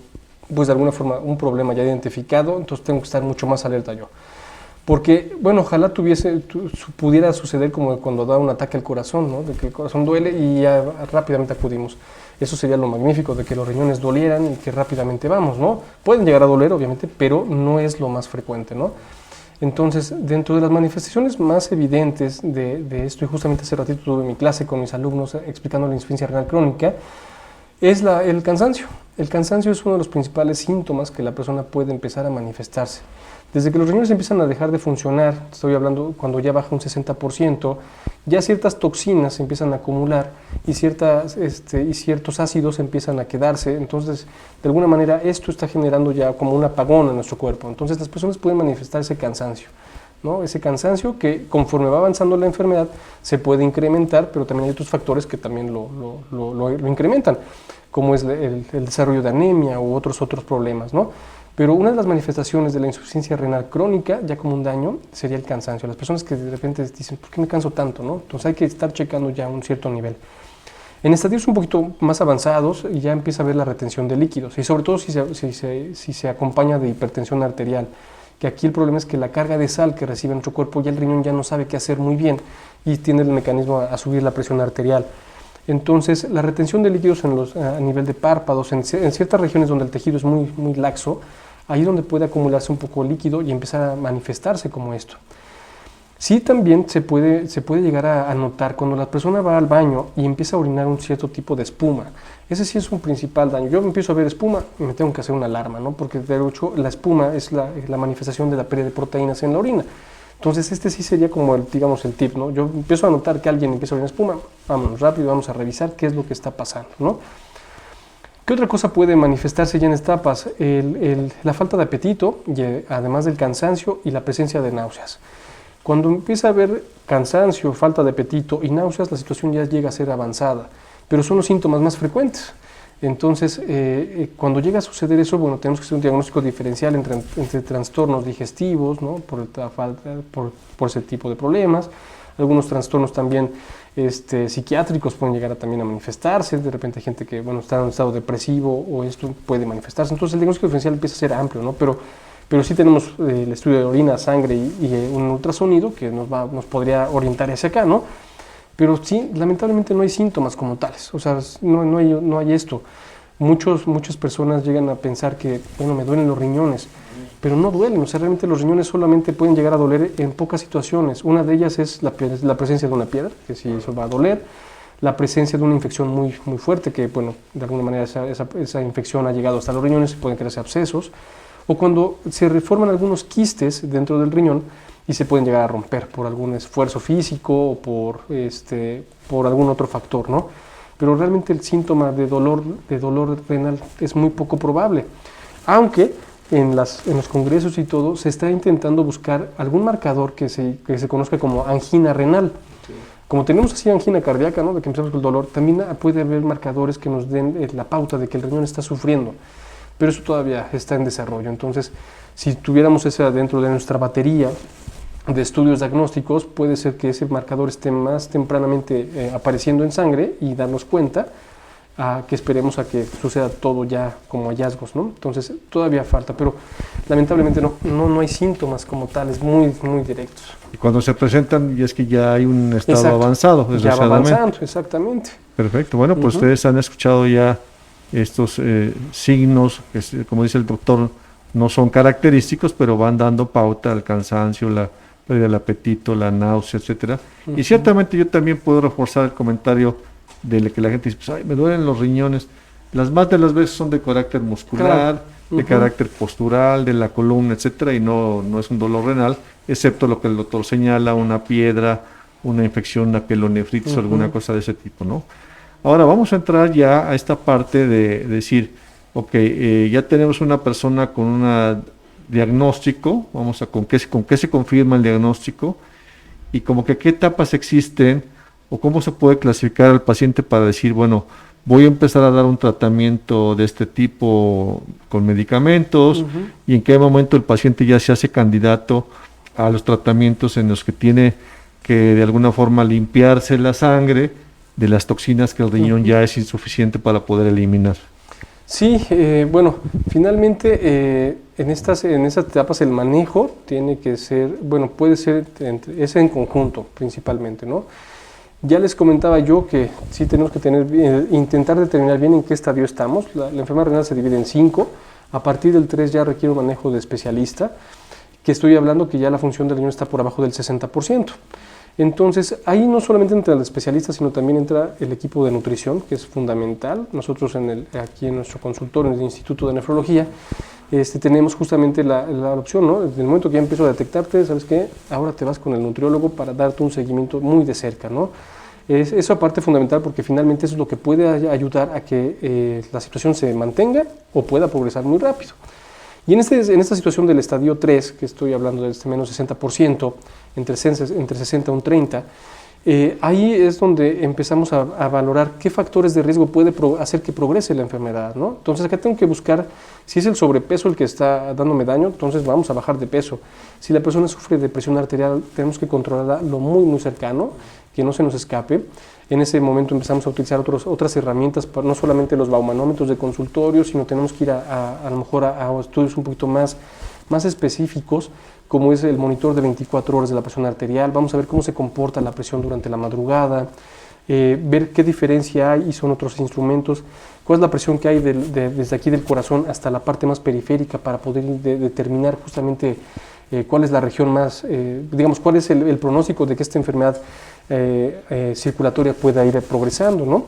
pues de alguna forma, un problema ya identificado, entonces tengo que estar mucho más alerta yo. Porque, bueno, ojalá pudiera suceder como cuando da un ataque al corazón, ¿no? De que el corazón duele y ya rápidamente acudimos. Eso sería lo magnífico, de que los riñones dolieran y que rápidamente vamos, ¿no? Pueden llegar a doler, obviamente, pero no es lo más frecuente, ¿no? Entonces, dentro de las manifestaciones más evidentes de esto, y justamente hace ratito tuve mi clase con mis alumnos explicando la insuficiencia renal crónica, es el cansancio. El cansancio es uno de los principales síntomas que la persona puede empezar a manifestarse. Desde que los riñones empiezan a dejar de funcionar, estoy hablando cuando ya baja un 60%, ya ciertas toxinas se empiezan a acumular y ciertos ácidos empiezan a quedarse. Entonces, de alguna manera, esto está generando ya como un apagón en nuestro cuerpo. Entonces, las personas pueden manifestar ese cansancio. ¿no? Ese cansancio que conforme va avanzando la enfermedad se puede incrementar, pero también hay otros factores que también lo incrementan, como es el desarrollo de anemia u otros problemas, ¿no? Pero una de las manifestaciones de la insuficiencia renal crónica, ya como un daño, sería el cansancio. Las personas que de repente dicen, ¿por qué me canso tanto, no? Entonces hay que estar checando ya un cierto nivel. En estadios un poquito más avanzados ya empieza a haber la retención de líquidos y sobre todo si se acompaña de hipertensión arterial, que aquí el problema es que la carga de sal que recibe nuestro cuerpo, ya el riñón ya no sabe qué hacer muy bien y tiene el mecanismo a subir la presión arterial. Entonces, la retención de líquidos a nivel de párpados, en ciertas regiones donde el tejido es muy laxo, ahí es donde puede acumularse un poco de líquido y empezar a manifestarse como esto. Sí, también se puede llegar a notar cuando la persona va al baño y empieza a orinar un cierto tipo de espuma. Ese sí es un principal daño. Yo empiezo a ver espuma y me tengo que hacer una alarma, ¿no? Porque de hecho la espuma es la manifestación de la pérdida de proteínas en la orina. Entonces este sí sería como digamos el tip, ¿no? Yo empiezo a notar que alguien empieza a orinar espuma, vámonos rápido, vamos a revisar qué es lo que está pasando, ¿no? ¿Qué otra cosa puede manifestarse ya en etapas? La falta de apetito, además del cansancio y la presencia de náuseas. Cuando empieza a haber cansancio, falta de apetito y náuseas, la situación ya llega a ser avanzada, pero son los síntomas más frecuentes. Entonces, cuando llega a suceder eso, bueno, tenemos que hacer un diagnóstico diferencial entre trastornos digestivos, ¿no? por ese tipo de problemas. Algunos trastornos también psiquiátricos pueden llegar también a manifestarse. De repente hay gente que está en un estado depresivo o esto puede manifestarse. Entonces, el diagnóstico diferencial empieza a ser amplio, ¿no? Pero sí tenemos el estudio de orina, sangre y un ultrasonido que nos podría orientar hacia acá, ¿no? Pero sí, lamentablemente no hay síntomas como tales, o sea, no hay esto. Muchas personas llegan a pensar que, me duelen los riñones, pero no duelen, o sea, realmente los riñones solamente pueden llegar a doler en pocas situaciones. Una de ellas es la presencia de una piedra, que sí, eso va a doler, la presencia de una infección muy fuerte, que, de alguna manera esa infección ha llegado hasta los riñones, pueden crearse abscesos, o cuando se reforman algunos quistes dentro del riñón, y se pueden llegar a romper por algún esfuerzo físico o por algún otro factor, ¿no? Pero realmente el síntoma de dolor renal es muy poco probable, aunque en los congresos y todo se está intentando buscar algún marcador que se conozca como angina renal. Sí. Como tenemos así angina cardíaca, ¿no? De que empezamos con el dolor, también puede haber marcadores que nos den la pauta de que el riñón está sufriendo, pero eso todavía está en desarrollo. Entonces, si tuviéramos esa dentro de nuestra batería de estudios diagnósticos, puede ser que ese marcador esté más tempranamente apareciendo en sangre y darnos cuenta que esperemos a que suceda todo ya como hallazgos, ¿no? Entonces todavía falta, pero lamentablemente no hay síntomas como tales muy directos. Y cuando se presentan y es que ya hay un estado Exacto. avanzado, ya va avanzando, exactamente. Perfecto, bueno, pues ustedes han escuchado ya estos signos que, como dice el doctor, no son característicos, pero van dando pauta al cansancio, la pérdida del apetito, la náusea, etcétera. Y ciertamente yo también puedo reforzar el comentario de que la gente dice, pues, ay, me duelen los riñones. Las más de las veces son de carácter muscular, de carácter postural, de la columna, etcétera, y no es un dolor renal, excepto lo que el doctor señala, una piedra, una infección, una pielonefritis o alguna cosa de ese tipo, ¿no? Ahora vamos a entrar ya a esta parte de decir, ok, ya tenemos una persona con un diagnóstico, con qué se confirma el diagnóstico y como que qué etapas existen o cómo se puede clasificar al paciente para decir, bueno, voy a empezar a dar un tratamiento de este tipo con medicamentos y en qué momento el paciente ya se hace candidato a los tratamientos en los que tiene que de alguna forma limpiarse la sangre de las toxinas que el riñón ya es insuficiente para poder eliminar. Sí, finalmente en estas etapas el manejo tiene que ser, puede ser, es en conjunto principalmente, ¿no? Ya les comentaba yo que sí tenemos que intentar determinar bien en qué estadio estamos. La enfermedad renal se divide en 5, a partir del 3 ya requiere un manejo de especialista, que estoy hablando que ya la función del riñón está por abajo del 60%. Entonces, ahí no solamente entra el especialista, sino también entra el equipo de nutrición, que es fundamental. Nosotros aquí en nuestro consultorio, en el Instituto de Nefrología, tenemos justamente la opción, ¿no? Desde el momento que ya empiezo a detectarte, ¿sabes qué? Ahora te vas con el nutriólogo para darte un seguimiento muy de cerca, ¿no? Eso aparte fundamental porque finalmente eso es lo que puede ayudar a que la situación se mantenga o pueda progresar muy rápido. Y en esta situación del estadio 3, que estoy hablando de menos 60%, entre 60 y un 30%, ahí es donde empezamos a valorar qué factores de riesgo puede hacer que progrese la enfermedad, ¿no? Entonces acá tengo que buscar si es el sobrepeso el que está dándome daño, entonces vamos a bajar de peso. Si la persona sufre de presión arterial, tenemos que controlarla lo muy cercano, que no se nos escape. En ese momento empezamos a utilizar otras herramientas, no solamente los baumanómetros de consultorio, sino tenemos que ir a lo mejor a estudios un poquito más específicos, como es el monitor de 24 horas de la presión arterial. Vamos a ver cómo se comporta la presión durante la madrugada, ver qué diferencia hay, y son otros instrumentos, cuál es la presión que hay desde aquí del corazón hasta la parte más periférica, para poder determinar justamente cuál es la región más, digamos, cuál es el pronóstico de que esta enfermedad circulatoria pueda ir progresando, ¿no?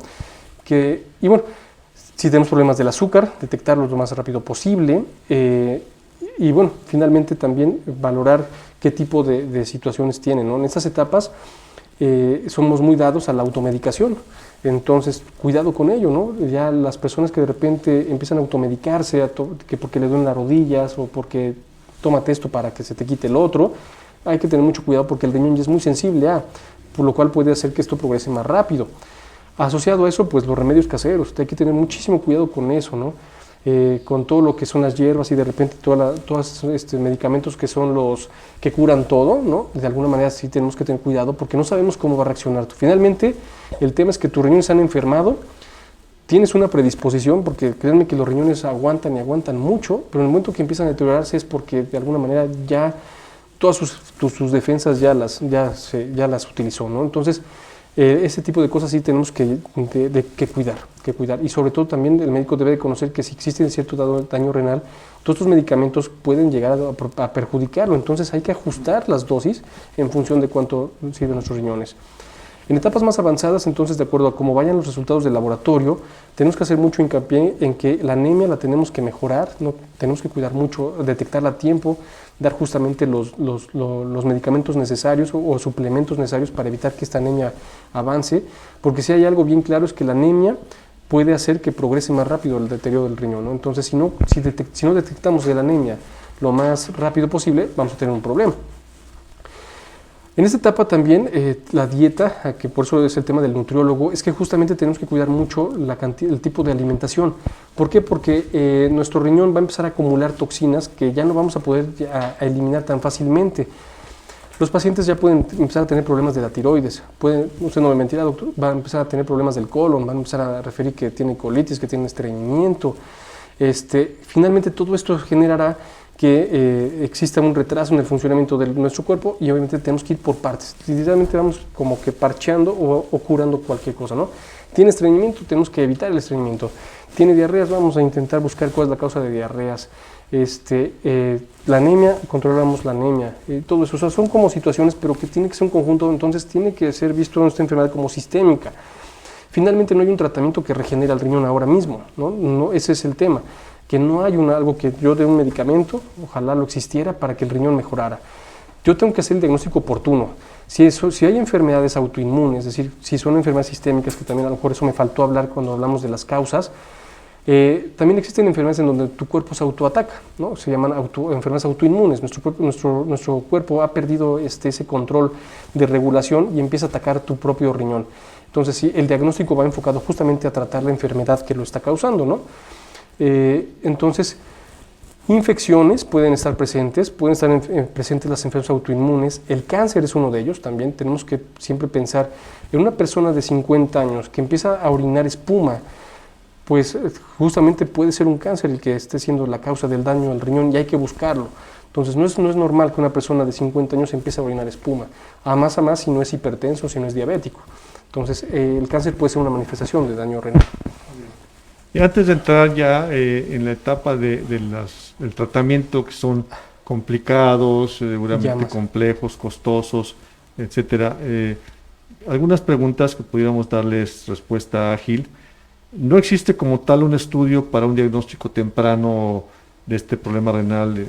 Y bueno, si tenemos problemas del azúcar, detectarlos lo más rápido posible, y bueno, finalmente también valorar qué tipo de situaciones tienen, ¿no? En estas etapas somos muy dados a la automedicación, entonces cuidado con ello, ¿no? Ya las personas que de repente empiezan a automedicarse, que porque le duelen las rodillas o porque tómate esto para que se te quite el otro, hay que tener mucho cuidado porque el riñón ya es muy sensible por lo cual puede hacer que esto progrese más rápido. Asociado a eso, pues los remedios caseros, hay que tener muchísimo cuidado con eso, ¿no? Con todo lo que son las hierbas y de repente todos medicamentos que son los que curan todo, ¿no? De alguna manera sí tenemos que tener cuidado porque no sabemos cómo va a reaccionar. Finalmente, el tema es que tus riñones han enfermado, tienes una predisposición, porque créanme que los riñones aguantan y aguantan mucho, pero en el momento que empiezan a deteriorarse es porque de alguna manera ya todas sus defensas ya las utilizó, ¿no? Entonces, ese tipo de cosas sí tenemos que cuidar. Y sobre todo también el médico debe de conocer que si existe cierto daño renal, todos estos medicamentos pueden llegar a perjudicarlo. Entonces hay que ajustar las dosis en función de cuánto sirven nuestros riñones. En etapas más avanzadas, entonces, de acuerdo a cómo vayan los resultados del laboratorio, tenemos que hacer mucho hincapié en que la anemia la tenemos que mejorar, ¿no? Tenemos que cuidar mucho, detectarla a tiempo, dar justamente los medicamentos necesarios o suplementos necesarios para evitar que esta anemia avance, porque si hay algo bien claro es que la anemia puede hacer que progrese más rápido el deterioro del riñón, ¿no? Entonces, si no detectamos la anemia lo más rápido posible, vamos a tener un problema. En esta etapa también la dieta, que por eso es el tema del nutriólogo, es que justamente tenemos que cuidar mucho el tipo de alimentación. ¿Por qué? Porque nuestro riñón va a empezar a acumular toxinas que ya no vamos a poder a eliminar tan fácilmente. Los pacientes ya pueden empezar a tener problemas de la tiroides, usted no me mentirá, doctor, va a empezar a tener problemas del colon, van a empezar a referir que tienen colitis, que tienen estreñimiento. Finalmente todo esto generará que exista un retraso en el funcionamiento de nuestro cuerpo y obviamente tenemos que ir por partes. Literalmente vamos como que parcheando o curando cualquier cosa, ¿no? Tiene estreñimiento, tenemos que evitar el estreñimiento. Tiene diarreas, vamos a intentar buscar cuál es la causa de diarreas. La anemia, controlamos la anemia. Todo eso, o sea, son como situaciones, pero que tiene que ser un conjunto, entonces tiene que ser visto esta enfermedad como sistémica. Finalmente no hay un tratamiento que regenere el riñón ahora mismo, ¿no? Ese es el tema. Que no hay algo que yo dé un medicamento, ojalá lo existiera para que el riñón mejorara. Yo tengo que hacer el diagnóstico oportuno. Si hay enfermedades autoinmunes, es decir, si son enfermedades sistémicas, que también a lo mejor eso me faltó hablar cuando hablamos de las causas, también existen enfermedades en donde tu cuerpo se autoataca, ¿no? Se llaman enfermedades autoinmunes. Nuestro cuerpo ha perdido ese control de regulación y empieza a atacar tu propio riñón. Entonces, sí, el diagnóstico va enfocado justamente a tratar la enfermedad que lo está causando, ¿no? Entonces, infecciones pueden estar presentes, presentes las enfermedades autoinmunes, el cáncer es uno de ellos también. Tenemos que siempre pensar en una persona de 50 años que empieza a orinar espuma, pues justamente puede ser un cáncer el que esté siendo la causa del daño al riñón y hay que buscarlo. Entonces no es normal que una persona de 50 años empiece a orinar espuma, a más si no es hipertenso, si no es diabético. Entonces el cáncer puede ser una manifestación de daño renal. Y antes de entrar ya en la etapa del tratamiento, que son complicados, seguramente complejos, costosos, etcétera, algunas preguntas que pudiéramos darles respuesta ágil. ¿No existe como tal un estudio para un diagnóstico temprano de este problema renal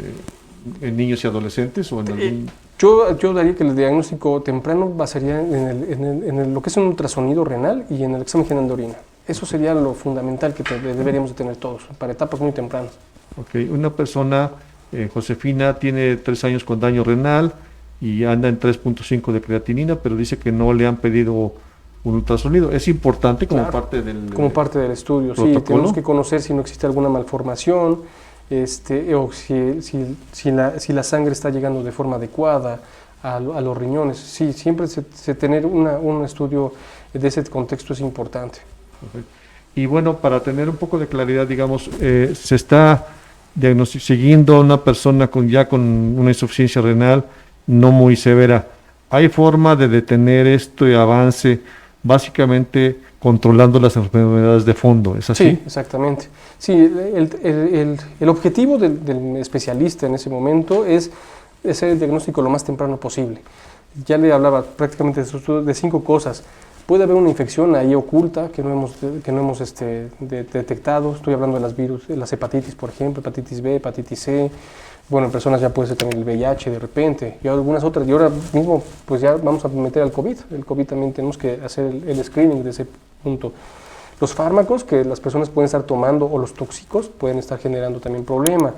en niños y adolescentes? O en algún... Yo daría que el diagnóstico temprano basaría en lo que es un ultrasonido renal y en el examen general de orina. Eso sería lo fundamental que deberíamos de tener todos, para etapas muy tempranas. Ok, una persona, Josefina, tiene 3 años con daño renal y anda en 3.5 de creatinina, pero dice que no le han pedido un ultrasonido. Es importante como Claro, parte del como parte del estudio. Sí, protocolo. tenemos que conocer si no existe alguna malformación, o si la sangre está llegando de forma adecuada a los riñones. Sí, siempre tener un estudio de ese contexto es importante. Perfecto. Y bueno, para tener un poco de claridad, digamos, se está siguiendo a una persona con una insuficiencia renal no muy severa. ¿Hay forma de detener este avance básicamente controlando las enfermedades de fondo? ¿Es así? Sí, exactamente. Sí, el objetivo del especialista en ese momento es hacer el diagnóstico lo más temprano posible. Ya le hablaba prácticamente de 5 cosas. Puede haber una infección ahí oculta que no hemos detectado. Estoy hablando de las virus, de las hepatitis, por ejemplo, hepatitis B, hepatitis C. Bueno, en personas ya puede ser también el VIH de repente y algunas otras. Y ahora mismo pues ya vamos a meter al COVID. El COVID también tenemos que hacer el screening de ese punto. Los fármacos que las personas pueden estar tomando o los tóxicos pueden estar generando también problema.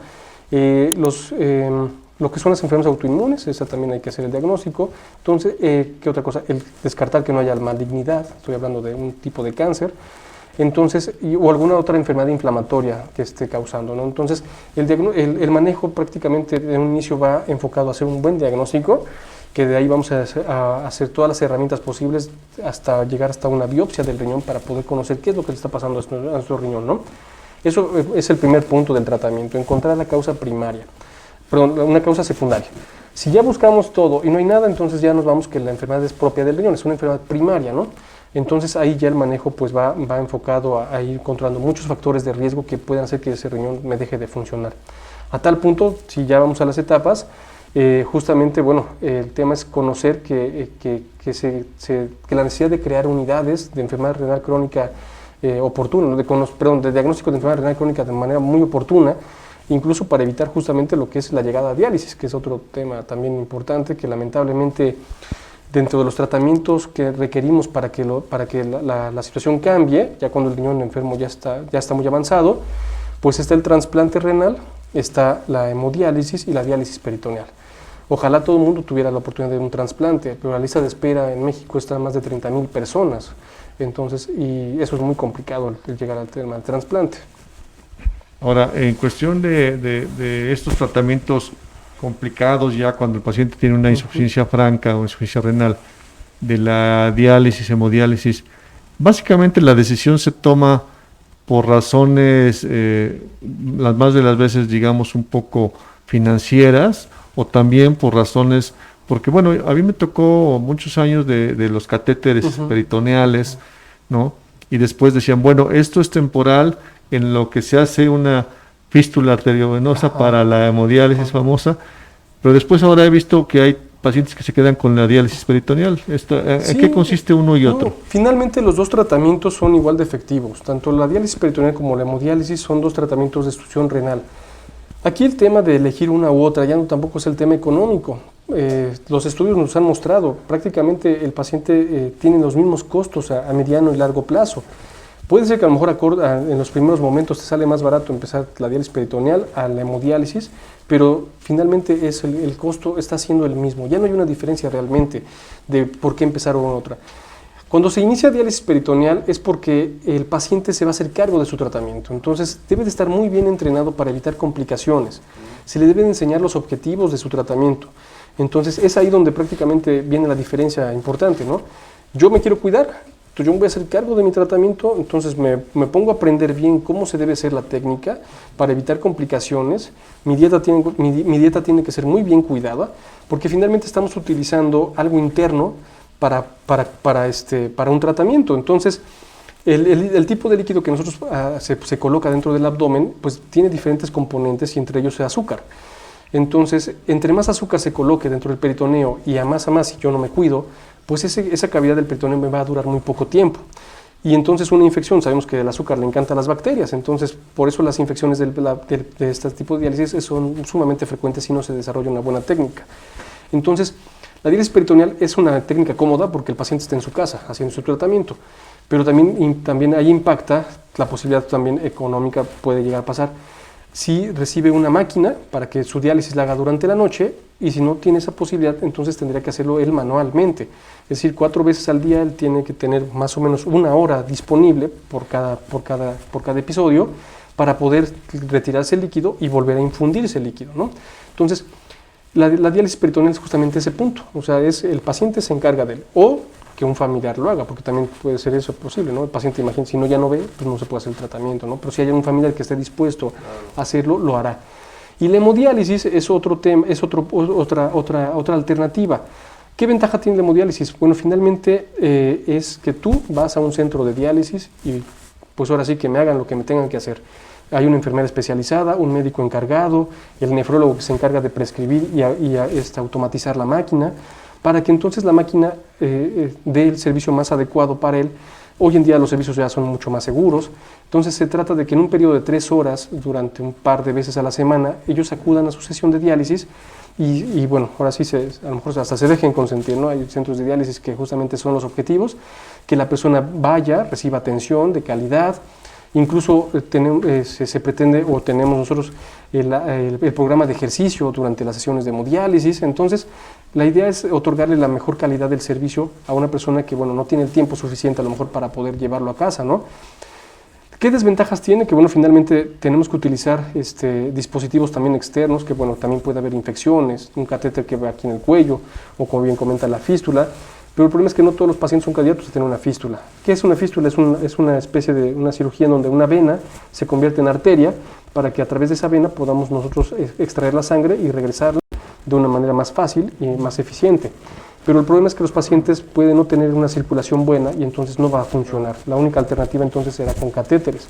Lo que son las enfermedades autoinmunes, esa también hay que hacer el diagnóstico. Entonces, ¿qué otra cosa? El descartar que no haya malignidad, estoy hablando de un tipo de cáncer. Entonces, o alguna otra enfermedad inflamatoria que esté causando, ¿no? Entonces, el manejo prácticamente de un inicio va enfocado a hacer un buen diagnóstico, que de ahí vamos a hacer todas las herramientas posibles hasta llegar hasta una biopsia del riñón para poder conocer qué es lo que le está pasando a nuestro riñón, ¿no? Eso es el primer punto del tratamiento, encontrar la causa primaria, perdón, una causa secundaria. Si ya buscamos todo y no hay nada, entonces ya nos vamos que la enfermedad es propia del riñón, es una enfermedad primaria, ¿no? Entonces ahí ya el manejo pues va enfocado a ir controlando muchos factores de riesgo que pueden hacer que ese riñón me deje de funcionar. A tal punto, si ya vamos a las etapas, justamente, bueno, el tema es conocer que la necesidad de crear unidades de enfermedad renal crónica oportuna, de diagnóstico de enfermedad renal crónica de manera muy oportuna, incluso para evitar justamente lo que es la llegada a diálisis, que es otro tema también importante que lamentablemente dentro de los tratamientos que requerimos para que la situación cambie, ya cuando el riñón enfermo ya está muy avanzado, pues está el trasplante renal, está la hemodiálisis y la diálisis peritoneal. Ojalá todo el mundo tuviera la oportunidad de un trasplante, pero la lista de espera en México está en más de 30,000 personas, entonces, y eso es muy complicado el llegar al tema del trasplante. Ahora, en cuestión de estos tratamientos complicados, ya cuando el paciente tiene una insuficiencia franca o insuficiencia renal, de la diálisis, hemodiálisis, básicamente la decisión se toma por razones, las más de las veces, digamos, un poco financieras, o también por razones, porque bueno, a mí me tocó muchos años de los catéteres peritoneales, ¿no? Y después decían, bueno, esto es temporal, en lo que se hace una fístula arteriovenosa para la hemodiálisis famosa, pero después ahora he visto que hay pacientes que se quedan con la diálisis peritoneal. ¿En qué consiste uno y otro? Finalmente los dos tratamientos son igual de efectivos, tanto la diálisis peritoneal como la hemodiálisis son dos tratamientos de destrucción renal. Aquí el tema de elegir una u otra ya no tampoco es el tema económico. Los estudios nos han mostrado, prácticamente el paciente tiene los mismos costos a mediano y largo plazo. Puede ser que a lo mejor en los primeros momentos te sale más barato empezar la diálisis peritoneal a la hemodiálisis, pero finalmente el costo está siendo el mismo. Ya no hay una diferencia realmente de por qué empezar una u otra. Cuando se inicia diálisis peritoneal es porque el paciente se va a hacer cargo de su tratamiento, entonces debe de estar muy bien entrenado para evitar complicaciones. Se le deben enseñar los objetivos de su tratamiento. Entonces es ahí donde prácticamente viene la diferencia importante, ¿no? Yo me quiero cuidar, yo me voy a hacer cargo de mi tratamiento, entonces me pongo a aprender bien cómo se debe hacer la técnica para evitar complicaciones. Mi dieta tiene que ser muy bien cuidada, porque finalmente estamos utilizando algo interno para un tratamiento. Entonces, el tipo de líquido que nosotros se coloca dentro del abdomen, pues tiene diferentes componentes y entre ellos el azúcar. Entonces, entre más azúcar se coloque dentro del peritoneo y a más si yo no me cuido, pues esa cavidad del peritoneo me va a durar muy poco tiempo. Y entonces una infección, sabemos que el azúcar le encanta a las bacterias, entonces por eso las infecciones de este tipo de diálisis son sumamente frecuentes si no se desarrolla una buena técnica. Entonces, la diálisis peritoneal es una técnica cómoda porque el paciente está en su casa haciendo su tratamiento, pero también ahí impacta la posibilidad también económica puede llegar a pasar. si recibe una máquina para que su diálisis la haga durante la noche, y si no tiene esa posibilidad, entonces tendría que hacerlo él manualmente. Es decir, 4 veces al día él tiene que tener más o menos 1 hora disponible por cada episodio para poder retirarse el líquido y volver a infundirse el líquido, ¿no? Entonces, la diálisis peritoneal es justamente ese punto. O sea, el paciente se encarga de él, o que un familiar lo haga, porque también puede ser eso posible, ¿no? El paciente, imagínate, si no ya no ve, pues no se puede hacer el tratamiento, ¿no? Pero si hay un familiar que esté dispuesto a hacerlo, lo hará. Y la hemodiálisis es otro tema, es otra alternativa. ¿Qué ventaja tiene la hemodiálisis? Bueno, finalmente es que tú vas a un centro de diálisis y pues ahora sí que me hagan lo que me tengan que hacer. Hay una enfermera especializada, un médico encargado, el nefrólogo que se encarga de prescribir y automatizar la máquina, para que entonces la máquina dé el servicio más adecuado para él. Hoy en día los servicios ya son mucho más seguros, entonces se trata de que en un periodo de 3 horas, durante un par de veces a la semana, ellos acudan a su sesión de diálisis y bueno, ahora sí a lo mejor hasta se dejen consentir, ¿no? Hay centros de diálisis que justamente son los objetivos, que la persona vaya, reciba atención de calidad. Incluso se pretende, o tenemos nosotros el programa de ejercicio durante las sesiones de hemodiálisis. Entonces, la idea es otorgarle la mejor calidad del servicio a una persona que, bueno, no tiene el tiempo suficiente a lo mejor para poder llevarlo a casa, ¿no? ¿Qué desventajas tiene? Que, bueno, finalmente tenemos que utilizar dispositivos también externos, que, bueno, también puede haber infecciones, un catéter que va aquí en el cuello, o como bien comenta la fístula. Pero el problema es que no todos los pacientes son candidatos a tener una fístula. ¿Qué es una fístula? Es una especie de una cirugía en donde una vena se convierte en arteria para que a través de esa vena podamos nosotros extraer la sangre y regresarla de una manera más fácil y más eficiente. Pero el problema es que los pacientes pueden no tener una circulación buena y entonces no va a funcionar. La única alternativa entonces será con catéteres.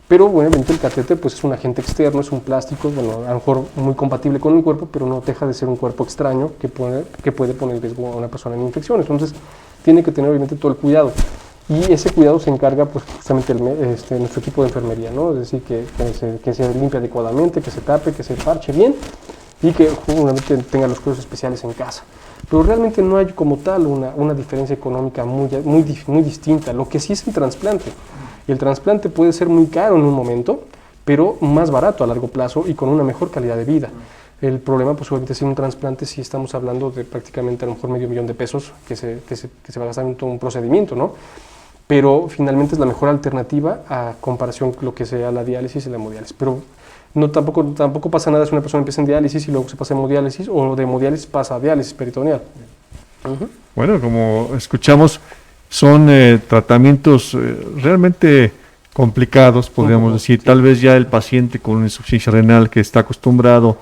Pero obviamente el catéter pues es un agente externo, es un plástico, bueno, a lo mejor muy compatible con el cuerpo, pero no deja de ser un cuerpo extraño que puede poner en riesgo a una persona en infección. Entonces tiene que tener obviamente todo el cuidado. Y ese cuidado se encarga pues justamente nuestro equipo de enfermería, ¿no? Es decir, que se limpie adecuadamente, que se tape, que se parche bien y que obviamente tenga los cuidados especiales en casa. Pero realmente no hay como tal una diferencia económica muy distinta. Lo que sí es el trasplante. El trasplante puede ser muy caro en un momento, pero más barato a largo plazo y con una mejor calidad de vida. El problema, pues obviamente, es un trasplante, si estamos hablando de prácticamente a lo mejor $500,000 que se va a gastar en todo un procedimiento, ¿no? Pero finalmente es la mejor alternativa a comparación con lo que sea la diálisis y la hemodiálisis. Pero no, tampoco pasa nada si una persona empieza en diálisis y luego se pasa a hemodiálisis, o de hemodiálisis pasa a diálisis peritoneal. Bueno, como escuchamos, son tratamientos realmente complicados, podríamos decir. Tal vez ya el paciente con insuficiencia renal que está acostumbrado,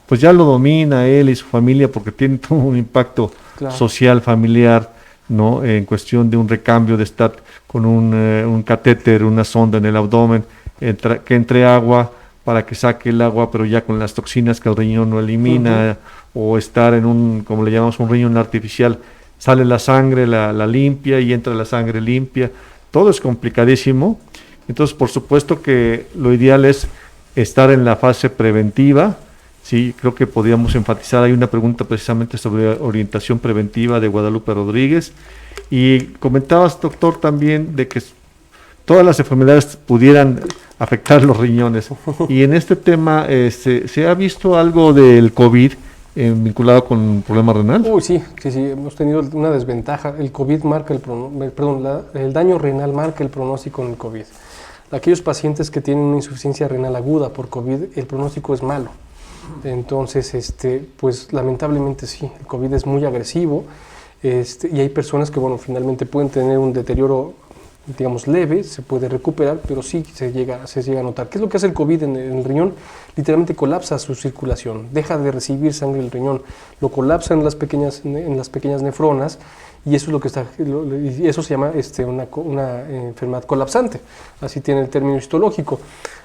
pues ya lo domina él y su familia, porque tiene todo un impacto social, familiar, ¿no? En cuestión de un recambio de estar con un catéter, una sonda en el abdomen, que entre agua para que saque el agua, pero ya con las toxinas que el riñón no elimina, o estar en como le llamamos, un riñón artificial. Sale la sangre, la limpia, y entra la sangre limpia. Todo es complicadísimo. Entonces, por supuesto que lo ideal es estar en la fase preventiva. Sí, creo que podríamos enfatizar. Hay una pregunta precisamente sobre orientación preventiva de Guadalupe Rodríguez. Y comentabas, doctor, también de que todas las enfermedades pudieran afectar los riñones. Y en este tema, ¿se ha visto algo del COVID vinculado con un problema renal? Sí, hemos tenido una desventaja. El COVID marca el daño renal marca el pronóstico en el COVID. Aquellos pacientes que tienen una insuficiencia renal aguda por COVID, el pronóstico es malo. Entonces, pues lamentablemente sí, el COVID es muy agresivo, y hay personas que, bueno, finalmente pueden tener un deterioro, digamos, leve, se puede recuperar, pero sí se llega a notar. ¿Qué es lo que hace el COVID en el riñón? Literalmente colapsa su circulación, deja de recibir sangre del riñón, lo colapsa en las pequeñas nefronas, y eso es lo que y eso se llama una enfermedad colapsante, así tiene el término histológico.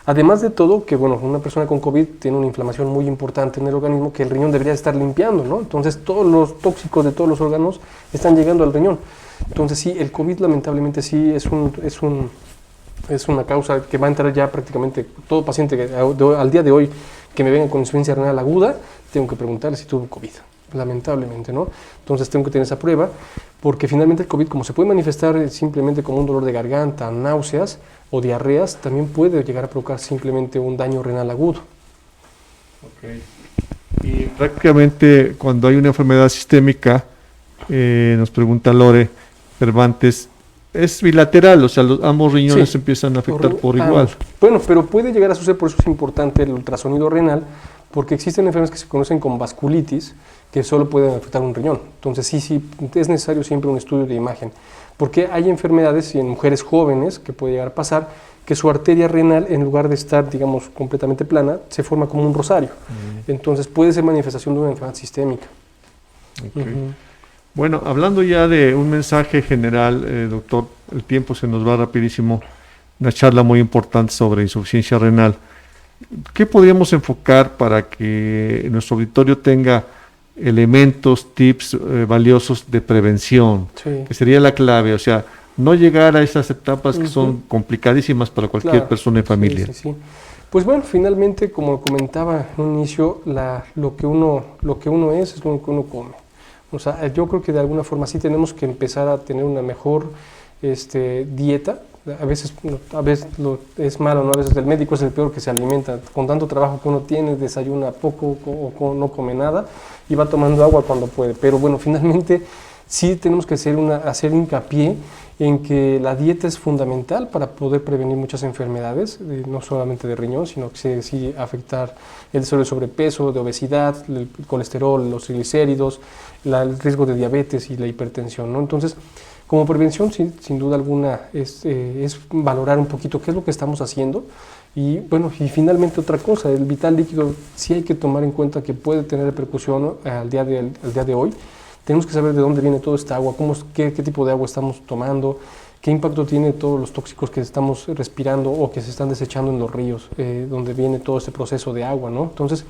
Además de todo, que bueno, una persona con COVID tiene una inflamación muy importante en el organismo que el riñón debería estar limpiando, ¿no? Entonces todos los tóxicos de todos los órganos están llegando al riñón. Entonces sí, el COVID lamentablemente sí es una causa que va a entrar ya prácticamente todo paciente que al día de hoy que me venga con insuficiencia renal aguda, tengo que preguntarle si tuvo COVID, lamentablemente, ¿no? Entonces tengo que tener esa prueba, porque finalmente el COVID, como se puede manifestar simplemente como un dolor de garganta, náuseas, o diarreas, también puede llegar a provocar simplemente un daño renal agudo. Okay. Y prácticamente cuando hay una enfermedad sistémica, nos pregunta Lore Cervantes, es bilateral, o sea, ambos riñones empiezan a afectar por igual. Bueno, pero puede llegar a suceder, por eso es importante el ultrasonido renal, porque existen enfermedades que se conocen como vasculitis, que solo pueden afectar un riñón. Entonces sí, es necesario siempre un estudio de imagen, porque hay enfermedades y en mujeres jóvenes que puede llegar a pasar, que su arteria renal, en lugar de estar, digamos, completamente plana, se forma como un rosario. Entonces puede ser manifestación de una enfermedad sistémica. Okay. Bueno, hablando ya de un mensaje general, doctor, el tiempo se nos va rapidísimo, una charla muy importante sobre insuficiencia renal. ¿Qué podríamos enfocar para que nuestro auditorio tenga elementos, tips valiosos de prevención? Sí. Que sería la clave, o sea, no llegar a esas etapas que son complicadísimas para cualquier persona y familia. Sí. Pues bueno, finalmente, como comentaba en un inicio, lo que uno es lo que uno come. O sea, yo creo que de alguna forma sí tenemos que empezar a tener una mejor dieta. A veces es malo, ¿no? A veces el médico es el peor que se alimenta. Con tanto trabajo que uno tiene, desayuna poco o no come nada y va tomando agua cuando puede. Pero bueno, finalmente sí tenemos que hacer hincapié en que la dieta es fundamental para poder prevenir muchas enfermedades, no solamente de riñón, sino que sí afectar el sobrepeso, de obesidad, el colesterol, los triglicéridos, el riesgo de diabetes y la hipertensión, ¿no? Entonces, como prevención, sin duda alguna, es valorar un poquito qué es lo que estamos haciendo. Y bueno, y finalmente otra cosa, el vital líquido sí hay que tomar en cuenta que puede tener repercusión al día de hoy. Tenemos que saber de dónde viene toda esta agua, qué tipo de agua estamos tomando, qué impacto tiene todos los tóxicos que estamos respirando o que se están desechando en los ríos, donde viene todo este proceso de agua, ¿no? Entonces,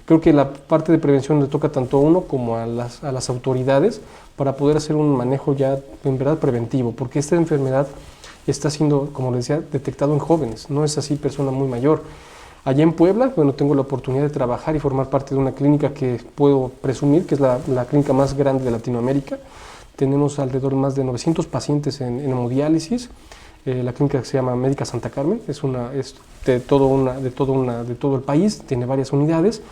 creo que la parte de prevención le toca tanto a uno como a las autoridades para poder hacer un manejo ya en verdad preventivo, porque esta enfermedad está siendo, como les decía, detectado en jóvenes, no es así persona muy mayor. Allá en Puebla, bueno, tengo la oportunidad de trabajar y formar parte de una clínica que puedo presumir que es la clínica más grande de Latinoamérica. Tenemos alrededor de más de 900 pacientes en hemodiálisis. La clínica se llama Médica Santa Carmen, es de todo el país, tiene varias unidades.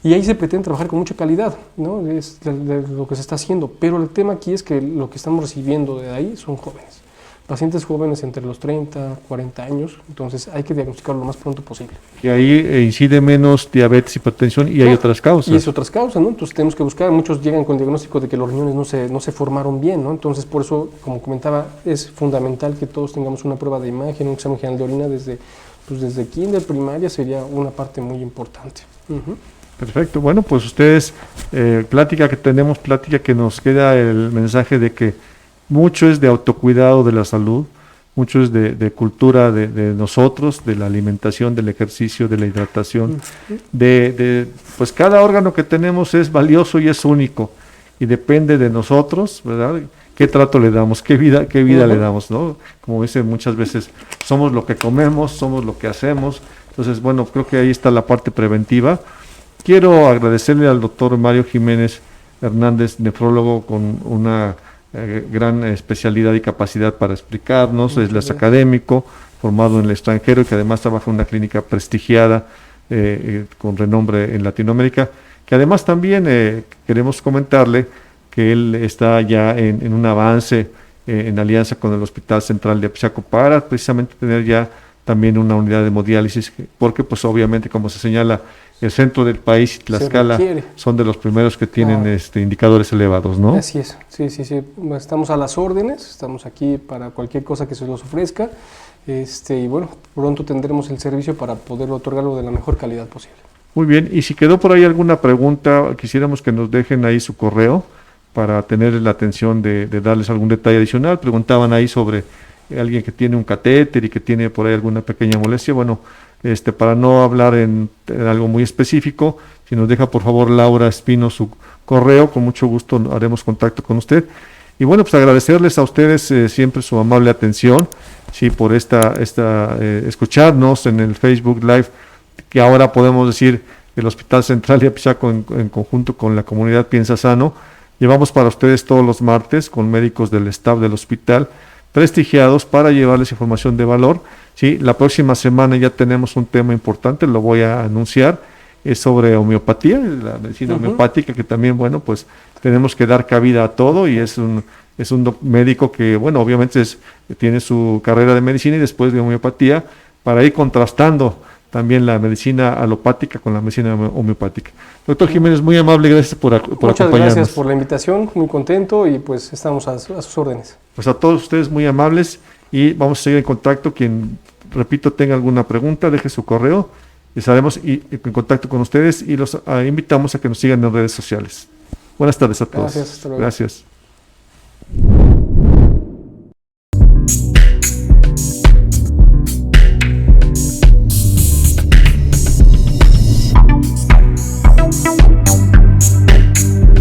Y ahí se pretende trabajar con mucha calidad, ¿no? Es de lo que se está haciendo. Pero el tema aquí es que lo que estamos recibiendo de ahí son jóvenes. Pacientes jóvenes entre los 30, 40 años, entonces hay que diagnosticarlo lo más pronto posible. Y ahí incide menos diabetes, hipertensión y hay otras causas. Y es otras causas, ¿no? Entonces tenemos que buscar, muchos llegan con diagnóstico de que los riñones no se formaron bien, ¿no? Entonces por eso, como comentaba, es fundamental que todos tengamos una prueba de imagen, un examen general de orina desde kinder, primaria, sería una parte muy importante. Perfecto, bueno, pues ustedes, plática que nos queda el mensaje de que mucho es de autocuidado de la salud, mucho es de cultura de nosotros, de la alimentación, del ejercicio, de la hidratación, pues cada órgano que tenemos es valioso y es único y depende de nosotros, ¿verdad? ¿Qué trato le damos? ¿Qué vida le damos? ¿No? Como dicen muchas veces, somos lo que comemos, somos lo que hacemos. Entonces, bueno, creo que ahí está la parte preventiva. Quiero agradecerle al doctor Mario Jiménez Hernández, nefrólogo con una gran especialidad y capacidad para explicarnos. Él es académico, formado en el extranjero y que además trabaja en una clínica prestigiada con renombre en Latinoamérica, que además también queremos comentarle que él está ya en un avance en alianza con el Hospital Central de Apizaco para precisamente tener ya también una unidad de hemodiálisis, porque pues obviamente, como se señala, el centro del país y Tlaxcala son de los primeros que tienen indicadores elevados, ¿no? Así es, sí. Estamos a las órdenes, estamos aquí para cualquier cosa que se nos ofrezca, y bueno, pronto tendremos el servicio para poder otorgarlo de la mejor calidad posible. Muy bien, y si quedó por ahí alguna pregunta, quisiéramos que nos dejen ahí su correo para tener la atención de darles algún detalle adicional. Preguntaban ahí sobre alguien que tiene un catéter y que tiene por ahí alguna pequeña molestia. Bueno, para no hablar en algo muy específico, si nos deja por favor Laura Espino su correo, con mucho gusto haremos contacto con usted. Y bueno, pues agradecerles a ustedes siempre su amable atención, sí, por escucharnos en el Facebook Live, que ahora podemos decir el Hospital Central de Apizaco en conjunto con la comunidad Piensa Sano. Llevamos para ustedes todos los martes con médicos del staff del hospital prestigiados para llevarles información de valor. ¿Sí? La próxima semana ya tenemos un tema importante, lo voy a anunciar, es sobre homeopatía, la medicina homeopática, que también, bueno, pues tenemos que dar cabida a todo, y es un médico que, bueno, obviamente tiene su carrera de medicina y después de homeopatía, para ir contrastando también la medicina alopática con la medicina homeopática. Doctor Jiménez, muy amable, gracias por acompañarnos. Muchas gracias por la invitación, muy contento, y pues estamos a sus órdenes. Pues a todos ustedes muy amables, y vamos a seguir en contacto. Quien, repito, tenga alguna pregunta, deje su correo, estaremos en contacto con ustedes, y los invitamos a que nos sigan en redes sociales. Buenas tardes a todos. Gracias, hasta luego. Gracias.